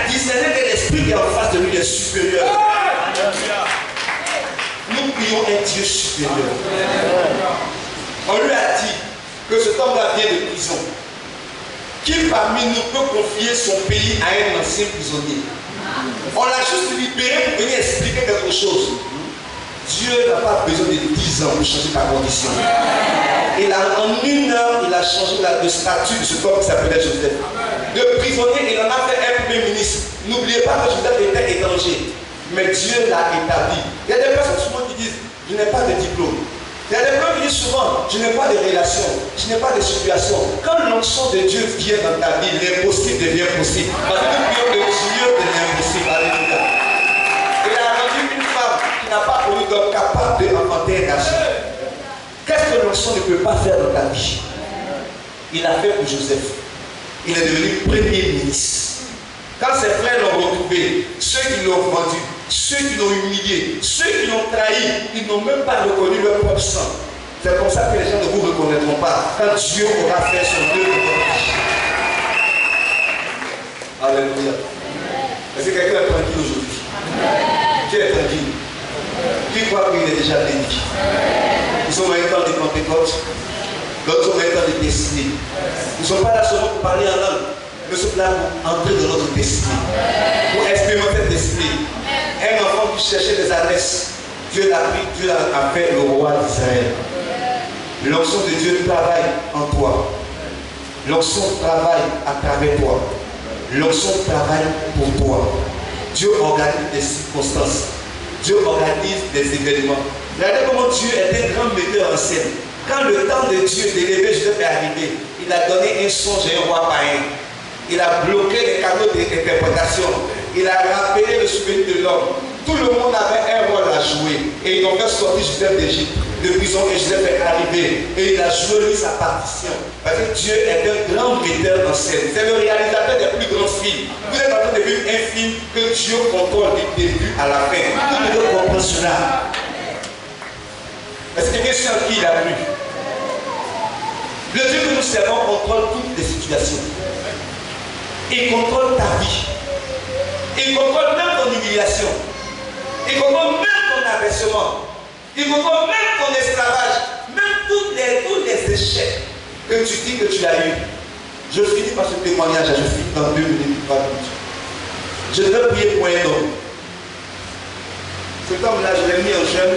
discerné que l'esprit qui est en face de lui est supérieur. Nous prions un Dieu supérieur. On lui a dit que cet homme-là vient de prison. Qui parmi nous peut confier son pays à un ancien prisonnier? On l'a juste libéré pour venir expliquer quelque chose. Dieu n'a pas besoin de 10 ans pour changer ta condition. En une heure, il a changé le statut de ce homme qui s'appelait Joseph. De prisonnier, il en a fait un premier ministre. N'oubliez pas que Joseph était étranger. Mais Dieu l'a établi. Il y a des personnes souvent qui disent, je n'ai pas de diplôme. Il y a des gens qui disent souvent, je n'ai pas de relation, je n'ai pas de situation. Quand l'onction de Dieu vient dans ta vie, l'impossible devient possible. Parce que nous prions le Dieu de l'impossible. Alléluia. Il a rendu une femme qui n'a pas connu d'homme capable d'enfanter un garçon. Qu'est-ce que l'onction ne peut pas faire dans ta vie? Il a fait pour Joseph. Il est devenu premier ministre. Quand ses frères l'ont retrouvé, ceux qui l'ont vendu, ceux qui l'ont humilié, ceux qui l'ont trahi, ils n'ont même pas reconnu leur propre sang. C'est comme ça que les gens ne vous reconnaîtront pas quand Dieu aura fait son œuvre dans votre vie. Alléluia. Est-ce que quelqu'un est tranquille aujourd'hui? Qui est tranquille? Qui croit qu'il est déjà béni? Nous sommes à un temps de Pentecôte, d'autres sont à un temps de destinée. Nous ne sommes pas là seulement pour parler en langue. Nous sommes là pour entrer dans notre destinée, pour expérimenter cette destinée. Un enfant qui cherchait des adresses, Dieu l'a pris, Dieu a fait le roi d'Israël. L'onction de Dieu travaille en toi. L'onction travaille à travers toi. L'onction travaille pour toi. Dieu organise des circonstances. Dieu organise des événements. Regardez comment Dieu est un grand metteur en scène. Quand le temps de Dieu d'élever Joseph est arrivé, il a donné un songe à un roi païen. Il a bloqué les canaux d'interprétation. Il a rappelé le souvenir de l'homme. Tout le monde avait un rôle à jouer. Et ils ont fait sortir Joseph d'Égypte, de prison, et Joseph est arrivé. Et il a joué sa partition. Parce que Dieu est un grand metteur en scène. C'est le réalisateur des plus grands films. Vous êtes en train de vivre un film que Dieu contrôle du début à la fin. Vous devez comprendre cela. Est-ce que quelqu'un sait en qui il a plu? Le Dieu que nous servons contrôle toutes les situations. Il contrôle ta vie. Il contrôle même ton humiliation. Il contrôle même ton abaissement. Il contrôle même ton esclavage. Même tous les échecs que tu dis que tu as eu. Je finis par ce témoignage. Je finis dans 2 minutes, 3 minutes. Je devais prier pour un homme. Cet homme-là, je l'ai mis en jeûne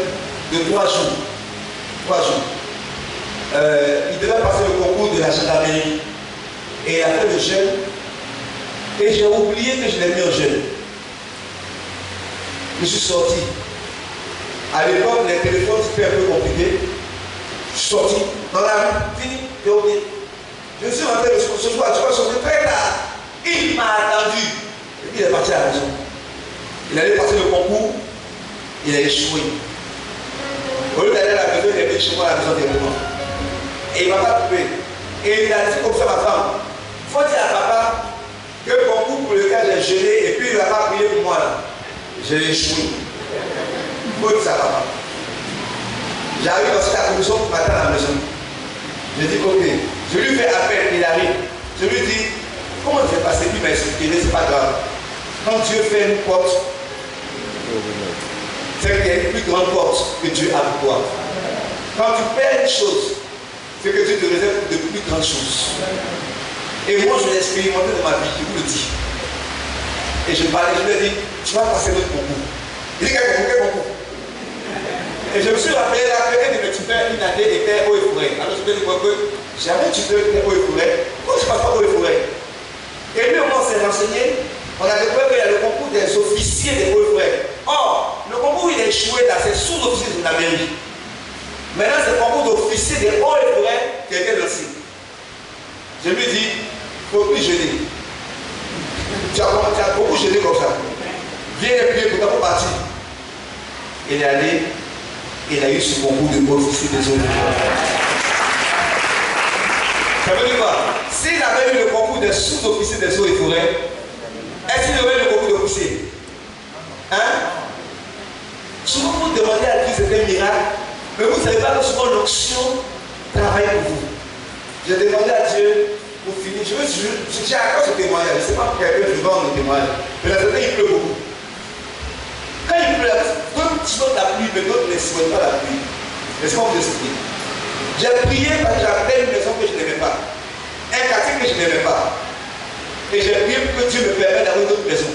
de 3 jours. 3 jours. Il devait passer le concours de la gendarmerie. Et il a fait le jeûne. Et j'ai oublié que je l'ai mis en jeûne. Je suis sorti. À l'époque, les téléphones c'était un peu compliqué. Je suis sorti. dans la rue, fini, j'ai oublié. Je suis rentré ce soir, je suis sorti très tard. Il m'a attendu. Et puis il est parti à la maison. Il allait passer le concours, il a échoué. Au lieu d'aller à la maison, il est venu chez moi à la maison directement. Et il ne m'a pas trouvé. Et il a dit comme ça à ma femme, il faut dire à papa que le concours pour lequel j'ai gelé, et puis il n'a pas prié pour moi là. J'ai échoué. Il faut dire ça à papa. J'arrive dans cette commission ce matin à la maison. Je dis ok, je lui fais appel, il arrive. Je lui dis, comment tu fais passer? Puis il m'a expliqué, c'est pas grave. Quand Dieu fait une porte, c'est qu'il y a une plus grande porte que Dieu a pour toi. Quand tu perds une chose, c'est que Dieu te réserve de plus grandes choses. Et moi, je l'ai expérimenté dans ma vie, je vous le dis. Et je parlais, je lui ai dit, tu vas passer notre concours. Il dit, quel concours? Et je me suis rappelé là qu'un de mes tuteurs, une année, était haut et fourré. Alors je me suis dit, j'avais un tuteur qui était haut et fourré. Pourquoi je ne passe pas haut et fourré? Et lui, au moins, s'est renseigné. On a découvert qu'il y a le concours des officiers des hauts et fourrés. Or, le concours, il a échoué là, c'est sous-officier de la mairie. Maintenant, c'est le concours d'officier des hauts et fourrés qui a été lancé. Je lui dis, il ne faut plus gêner. Tu as beaucoup gêné comme ça. Viens et prier pour toi pour partir. Il est allé, il a eu ce concours de officier des hauts et fourrés. Ça veut dire quoi? S'il avait eu le concours des sous-officiers des eaux et forêts, est-ce qu'il aurait eu le concours d'officier? Hein? Souvent vous demandez à Dieu c'est un miracle, mais vous ne savez pas que souvent l'onction travaille pour vous. J'ai demandé à Dieu pour finir. J'ai à quoi ce témoignage? Je ne sais pas pour quelqu'un qui vend le témoignage. Mais la journée il pleut beaucoup. Quand il pleut, d'autres supportent la pluie, mais d'autres ne supportent pas la pluie. Laissez-moi vous expliquer. J'ai prié parce que j'avais une maison que je n'aimais pas. Un quartier que je n'aimais pas. Et j'ai prié pour que Dieu me permette d'avoir une autre maison.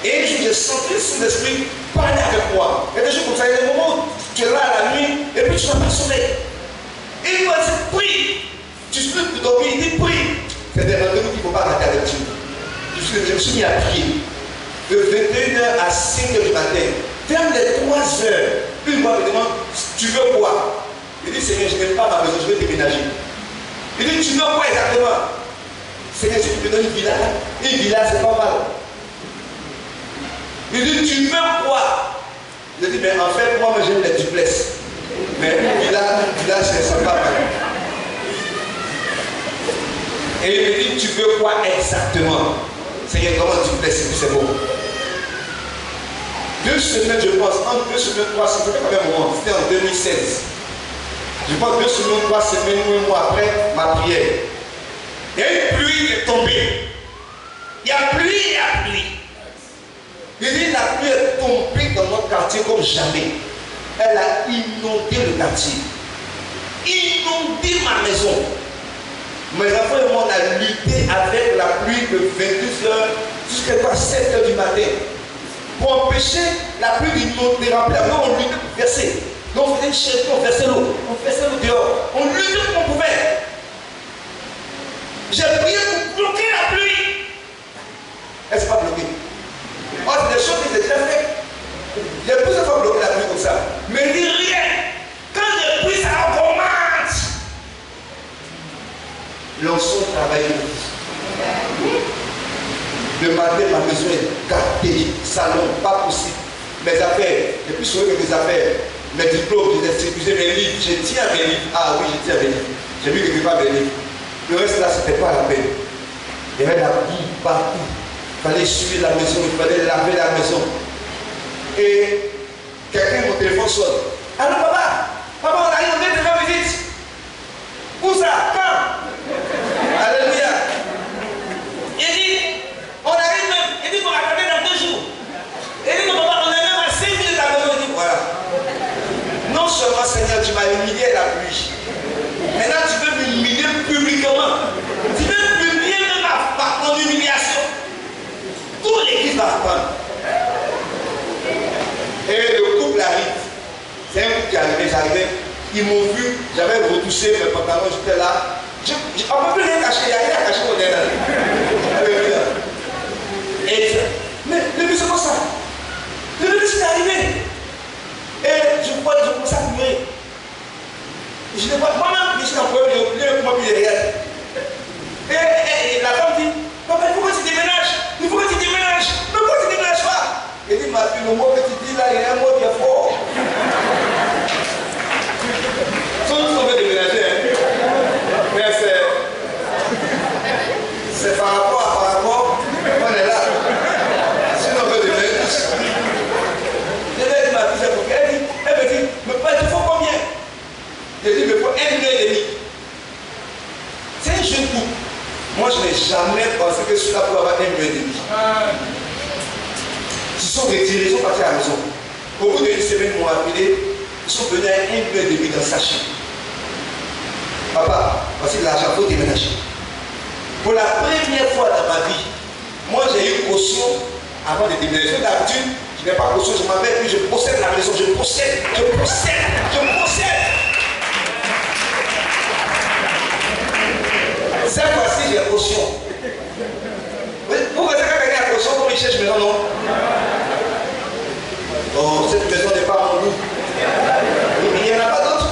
Et j'ai senti le Saint-Esprit parler avec moi. Il y a des choses comme ça, il y a des moments où tu es là à la nuit et puis tu n'as pas sommeil. Et il m'a dit, prie. Tu suis pour dormir, il dit, prie. C'est des rendez-vous qu'il ne faut pas rater avec Dieu. Je me suis mis à prier. De 21h à 5h du matin. Vers les 3h, une fois me demande, tu veux quoi? Il dit, Seigneur, je n'aime pas ma maison, je veux déménager. Il dit, tu veux quoi exactement? Seigneur, si tu me donnes une villa, c'est pas mal. Il dit, tu veux quoi? Je dis, mais en fait, moi, j'aime les duplex. Mais une villa, c'est pas mal. Et il me dit, tu veux quoi exactement? Seigneur, comment duplex, c'est bon. 2 semaines, je pense, entre 2 semaines, 3 semaines, c'était pas un moment, c'était en 2016. Je pense 2 semaines, 3 semaines, un mois après ma prière. Il y a une pluie qui est tombée. Il y a pluie, il y a pluie. Il dit la pluie est tombée dans notre quartier comme jamais. Elle a inondé le quartier. Inondé ma maison. Mes enfants et moi, on a lutté avec la pluie de 22h jusqu'à 7h du matin. Pour empêcher la pluie d'inonder la pluie. Alors on luttait pour verser. Donc on faisait une chaise, on versait l'eau. On versait l'eau dehors. On luttait comme on pouvait. J'ai prié pour bloquer la pluie. Elle ne s'est pas bloquée. Oh, c'est des choses que j'ai déjà faites. J'ai plusieurs fois bloqué la pluie comme ça. Mais il dit rien. Quand j'ai pris, ça augmente. L'onction travaille pour vous. Le matin, ma maison est gâtée. Salon, pas possible. Mes affaires, j'ai plus sauvé que mes affaires. Mes diplômes, j'ai distribué mes livres. Je tiens à mes livres. Ah oui, je tiens à mes livres. J'ai vu quelque part mes livres. Le reste là, c'était pas la peine. Il y avait la boue partout. Il fallait essuyer la maison, il fallait laver la maison. Et quelqu'un, mon téléphone sonne. Allô, papa, on arrive, on vient de faire visite. Où ça? Quand? Alléluia. Il dit, on arrive même. Il dit, qu'on va attendre dans 2 jours. Il dit, mon papa, on est même à 5 minutes à la maison. Il dit, voilà. Non seulement, Seigneur, tu m'as humilié la pluie. Maintenant, tu veux m'humilier publiquement. Tu veux m'humilier même par ton humiliation. Toute l'église va apprendre. Et le couple arrive. C'est un couple qui arrivait, j'arrivais. Ils m'ont vu, j'avais retouché mes pantalons, j'étais là. On ne peut plus rien cacher, il n'y a rien à cacher au derrière. Et mais le monsieur, comment ça? Le monsieur est arrivé. Et je commence à pleurer. Je dis, moi-même, je suis en problème, j'ai oublié comment il regarde. Et la femme dit, papa, il faut que tu déménages. Il faut que tu déménages. Mais pourquoi tu ne déménages pas? Il dit, ma fille, le mot que tu dis là, il y a un mot qui est fort. Tous on veut déménager, hein. Mais c'est par rapport, on est là. Sinon on veut déménager tous. Je vais dire ma fille, c'est pour qu'elle dit, elle me dit, mais pas, il faut combien? Je dis, mais il faut 1,5 million. C'est un jeune couple. Moi, je n'ai jamais pensé que celui-là pouvait avoir 1,5 million. Ils se sont retirés, ils sont partis à la maison. Au bout d'une semaine, ils m'ont appelé, ils sont venus à 1,5 million dans sa chambre. Papa, voici l'argent, il faut déménager. Pour la première fois dans ma vie, moi j'ai eu caution avant de déménager. D'habitude, je n'ai pas caution, je m'en vais, puis je possède la maison, je possède. Cette fois-ci, j'ai caution. Vous connaissez quand quelqu'un a caution, comme il cherche maison, non? Oh, cette maison n'est pas à mon goût. Il n'y en a pas d'autre.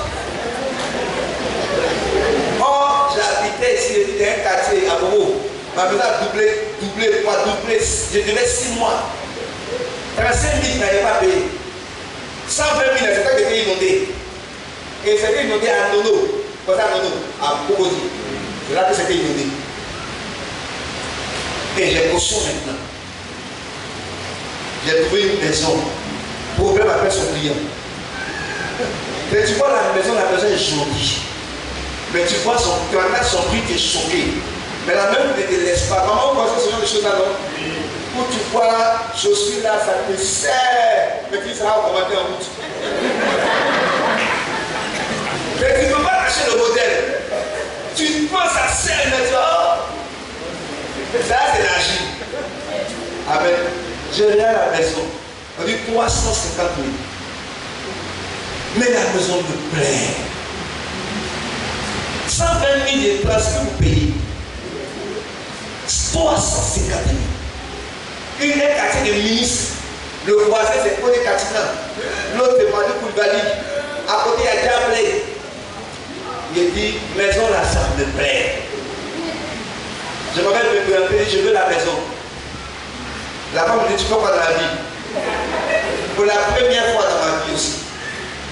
Oh, j'habitais ici, j'étais dans un quartier à Bobo. Ma maison a doublé, quadruplé. Je devais 6 mois. 35 000, je n'avais pas payé. 120 000, c'est ça qui était inondé. Et c'était inondé à Nono. Comme ça, Nono, à Bobozi. C'est là que c'était inondé. Et j'ai caution maintenant. J'ai trouvé une maison. Problème après son client. Mais tu vois la maison est jolie. Mais tu vois tu entends son prix, tu es choqué. Mais la même ne te laisse pas. Comment on pense ce genre de choses là, non? Où tu vois, je suis là, ça te sert. Mais tu seras recommandé en route. Mais tu ne peux pas lâcher le modèle. Tu penses à sert, mais tu vois. Ça, c'est l'agir. Amen. Je regarde la maison. On dit 350 000. Mais la maison me plaît. 120 000 de places que vous payez. 350 000. Une est quartier de ministre. Le voisin, c'est Côté Katina. L'autre, c'est Manu Koulibaly. À côté, il y a Diablé. Il dit, maison là, ça me plaît. Je m'appelle me présenter, je veux la maison. La femme me dit, tu peux pas dans la vie. Pour la première fois dans ma vie aussi.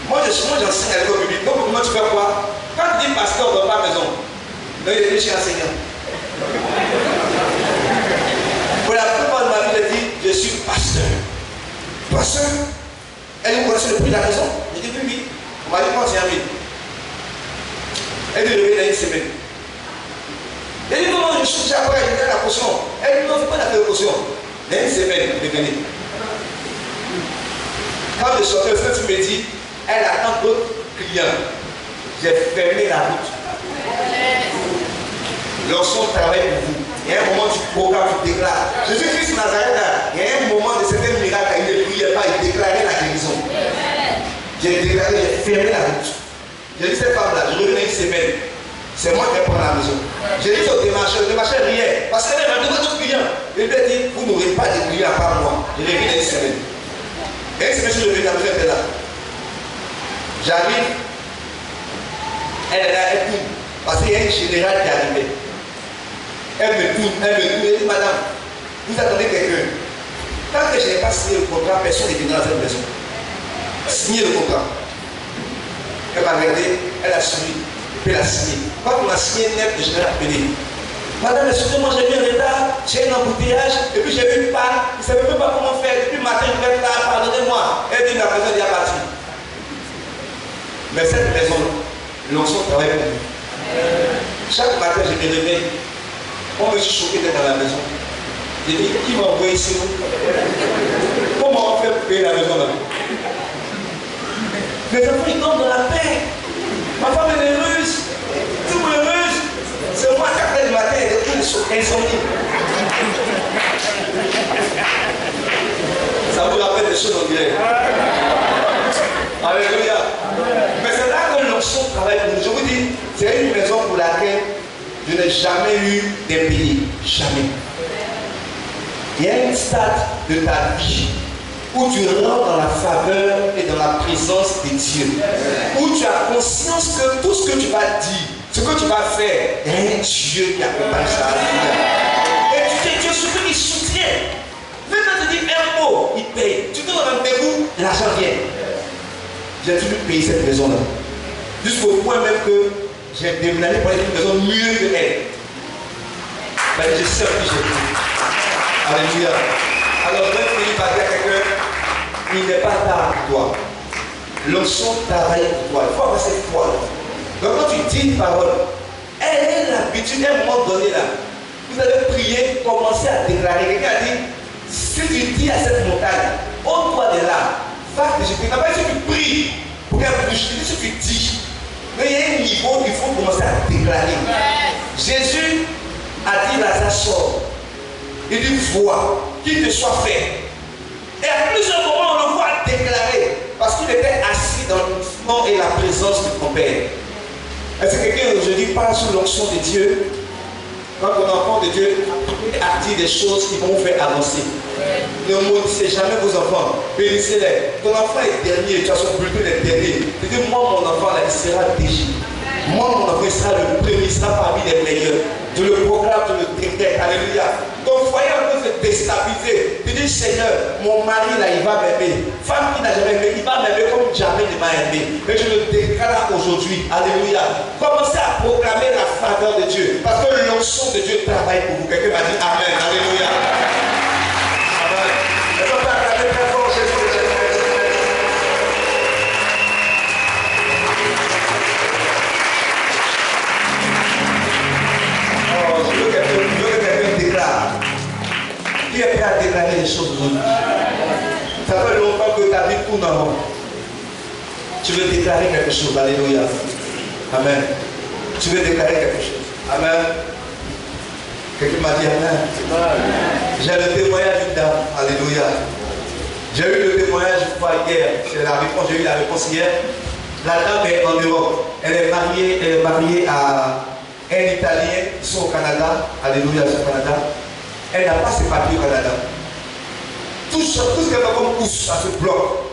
Moi, j'enseigne à l'école publique. Donc, comment tu fais quoi? Quand tu dis pasteur, on ne va pas à la maison. Donc, il est venu chez enseignant. Pour la première fois de ma vie, il a dit, je suis pasteur. Pasteur? Elle dit, vous connaissez le prix de la maison? J'ai dit, oui. On m'a dit, comment c'est un mille? Elle dit, lever dans une semaine. Elle dit, non, je suis déjà après, je donne la caution. Elle dit, non, il ne faut pas la caution. Dans une semaine, elle est venue. Quand je sortais, ce que tu me dis, elle attend d'autres clients. J'ai fermé la route. Lorsqu'on travaille pour vous, il y a un moment du programme, tu déclares. Jésus-Christ Nazareth, il y a un moment de certains miracles, il ne priait pas, il déclarait la guérison. J'ai déclaré, j'ai fermé la route. J'ai dit cette femme-là, je reviens une semaine. C'est moi qui vais prendre la maison. J'ai dit au démarcheur, le démarcheur riait. Parce qu'elle m'a demandé d'autres clients. Il lui a dit, vous n'aurez pas de clients à part moi. Je reviens dans une semaine. Et une semaine, je suis revenu, la maison était là. J'arrive, elle est là, elle tourne. Parce qu'il y a une générale qui arrivait. Elle me tourne, elle dit, madame, vous attendez quelqu'un. Tant que je n'ai pas signé le contrat, personne n'est venu dans cette maison. Signer le contrat. Elle m'a regardé, elle a suivi, puis elle a signé. Quand on a signé net, je l'ai appelé. Madame, excusez-moi, j'ai mis un retard, j'ai un embouteillage, et puis j'ai eu une panne, je ne savais même pas comment faire. Depuis le matin, je vais être là, pardonnez-moi. Elle dit, ma maison est déjà partie. Mais cette maison-là, l'onction travaille pour nous. Chaque matin, je me réveille. On me suis choqué d'être dans la maison. J'ai dit, qui m'a envoyé ici? Comment on fait pour payer la maison là? Les enfants, ils tombent dans la paix. Ma femme est heureuse. Tout le monde est heureuse. C'est moi qui appelle le matin, elle est tous insomnie. Ça vous rappelle des choses, on dirait. Alléluia. Mais c'est là que l'onction travaille pour nous. Je vous dis, c'est une maison pour laquelle je n'ai jamais eu d'impayé. Jamais. Il y a une stade de ta vie où tu rentres dans la faveur et dans la présence de Dieu, où tu as conscience que tout ce que tu vas dire, ce que tu vas faire, il y a un Dieu qui accompagne ça. Et tu es sûr qu'il soutient. Même quand tu dis un mot, il paye. Tu te donnes un rendez-vous, l'argent vient. J'ai toujours payé cette maison-là. Jusqu'au point même que j'ai déménagé pour aller dans une maison mieux que elle. Je sais que j'ai pris. Alléluia. Alors, même si il va dire à quelqu'un, il n'est pas tard pour toi. L'onction travaille pour toi. Il faut avoir cette foi-là. Donc, quand tu dis une parole, elle est l'habitude, à un moment donné là, vous allez prier, commencer à déclarer. Quelqu'un a dit, si tu dis à cette montagne, ôte-toi de là, va que je prie. D'abord, si tu pries pour qu'elle bouge, si tu dis, mais il y a un niveau qu'il faut commencer à déclarer. Jésus a dit Lazare sort. Il dit vois, qu'il te soit fait. Et à plusieurs moments, on le voit déclarer, parce qu'il était assis dans le nom et la présence de ton Père. Est-ce que quelqu'un aujourd'hui parle sous l'onction de Dieu? Quand ton enfant de Dieu a dit des choses qui vont vous faire avancer. Ne maudissez jamais vos enfants, bénissez-les. Ton enfant est dernier, tu as son bulletin est dernier. Tu dis, moi mon enfant là, il sera déchiré. Moi mon enfant il sera le premier, il sera parmi les meilleurs. Je le proclame, je le déclare. Alléluia. Ton foyer en train de se déstabiliser. Tu dis, Seigneur, mon mari là, il va m'aimer. Femme qui n'a jamais aimé, il va m'aimer comme jamais il m'a aimé. Mais je le déclare aujourd'hui. Alléluia. Commencez à proclamer la faveur de Dieu. Parce que l'onction de Dieu travaille pour vous. Quelqu'un m'a dit Amen. Alléluia. Amen. Est-ce qu'on peut acclamer très fort Jésus? Qui est prêt à déclarer les choses aujourd'hui? Ça fait longtemps que ta vie tourne en rond. Tu veux déclarer quelque chose. Alléluia. Amen. Tu veux déclarer quelque chose. Amen. Quelqu'un m'a dit Amen. J'ai le témoignage d'une dame. Alléluia. J'ai eu le témoignage une fois hier. J'ai eu la réponse hier. La dame est en Europe. Elle est mariée à un Italien. Ils sont au Canada. Alléluia, ils sont au Canada. Elle n'a pas ses papiers au Canada. Tout ce qu'elle fait comme pousse, ça se bloque.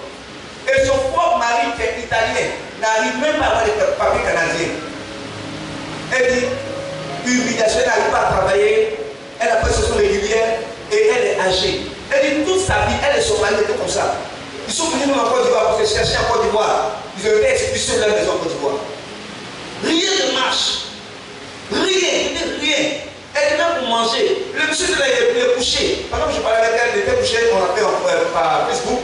Et son propre mari, qui est italien, n'arrive même pas à avoir les papiers canadiens. Elle dit, humiliation, elle n'arrive pas à travailler, elle a pas de session régulière et elle est âgée. Elle dit, toute sa vie, elle et son mari étaient comme ça. Ils sont venus en Côte d'Ivoire pour se chercher en Côte d'Ivoire. Ils ont été expulsés de leur maison en Côte d'Ivoire. Rien ne marche. Rien. Elle est même pour manger. Le monsieur de là, il est couché. Par exemple, je parlais avec elle, il était couché, on l'appelle par Facebook,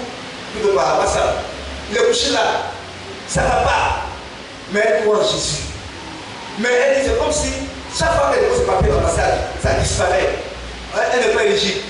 plutôt par WhatsApp. Il est couché là. Ça ne va pas. Mais elle croit en Jésus. Mais elle dit, c'est comme si chaque fois qu'elle dépose ses papiers dans la salle, ça disparaît. Elle n'est pas éligible.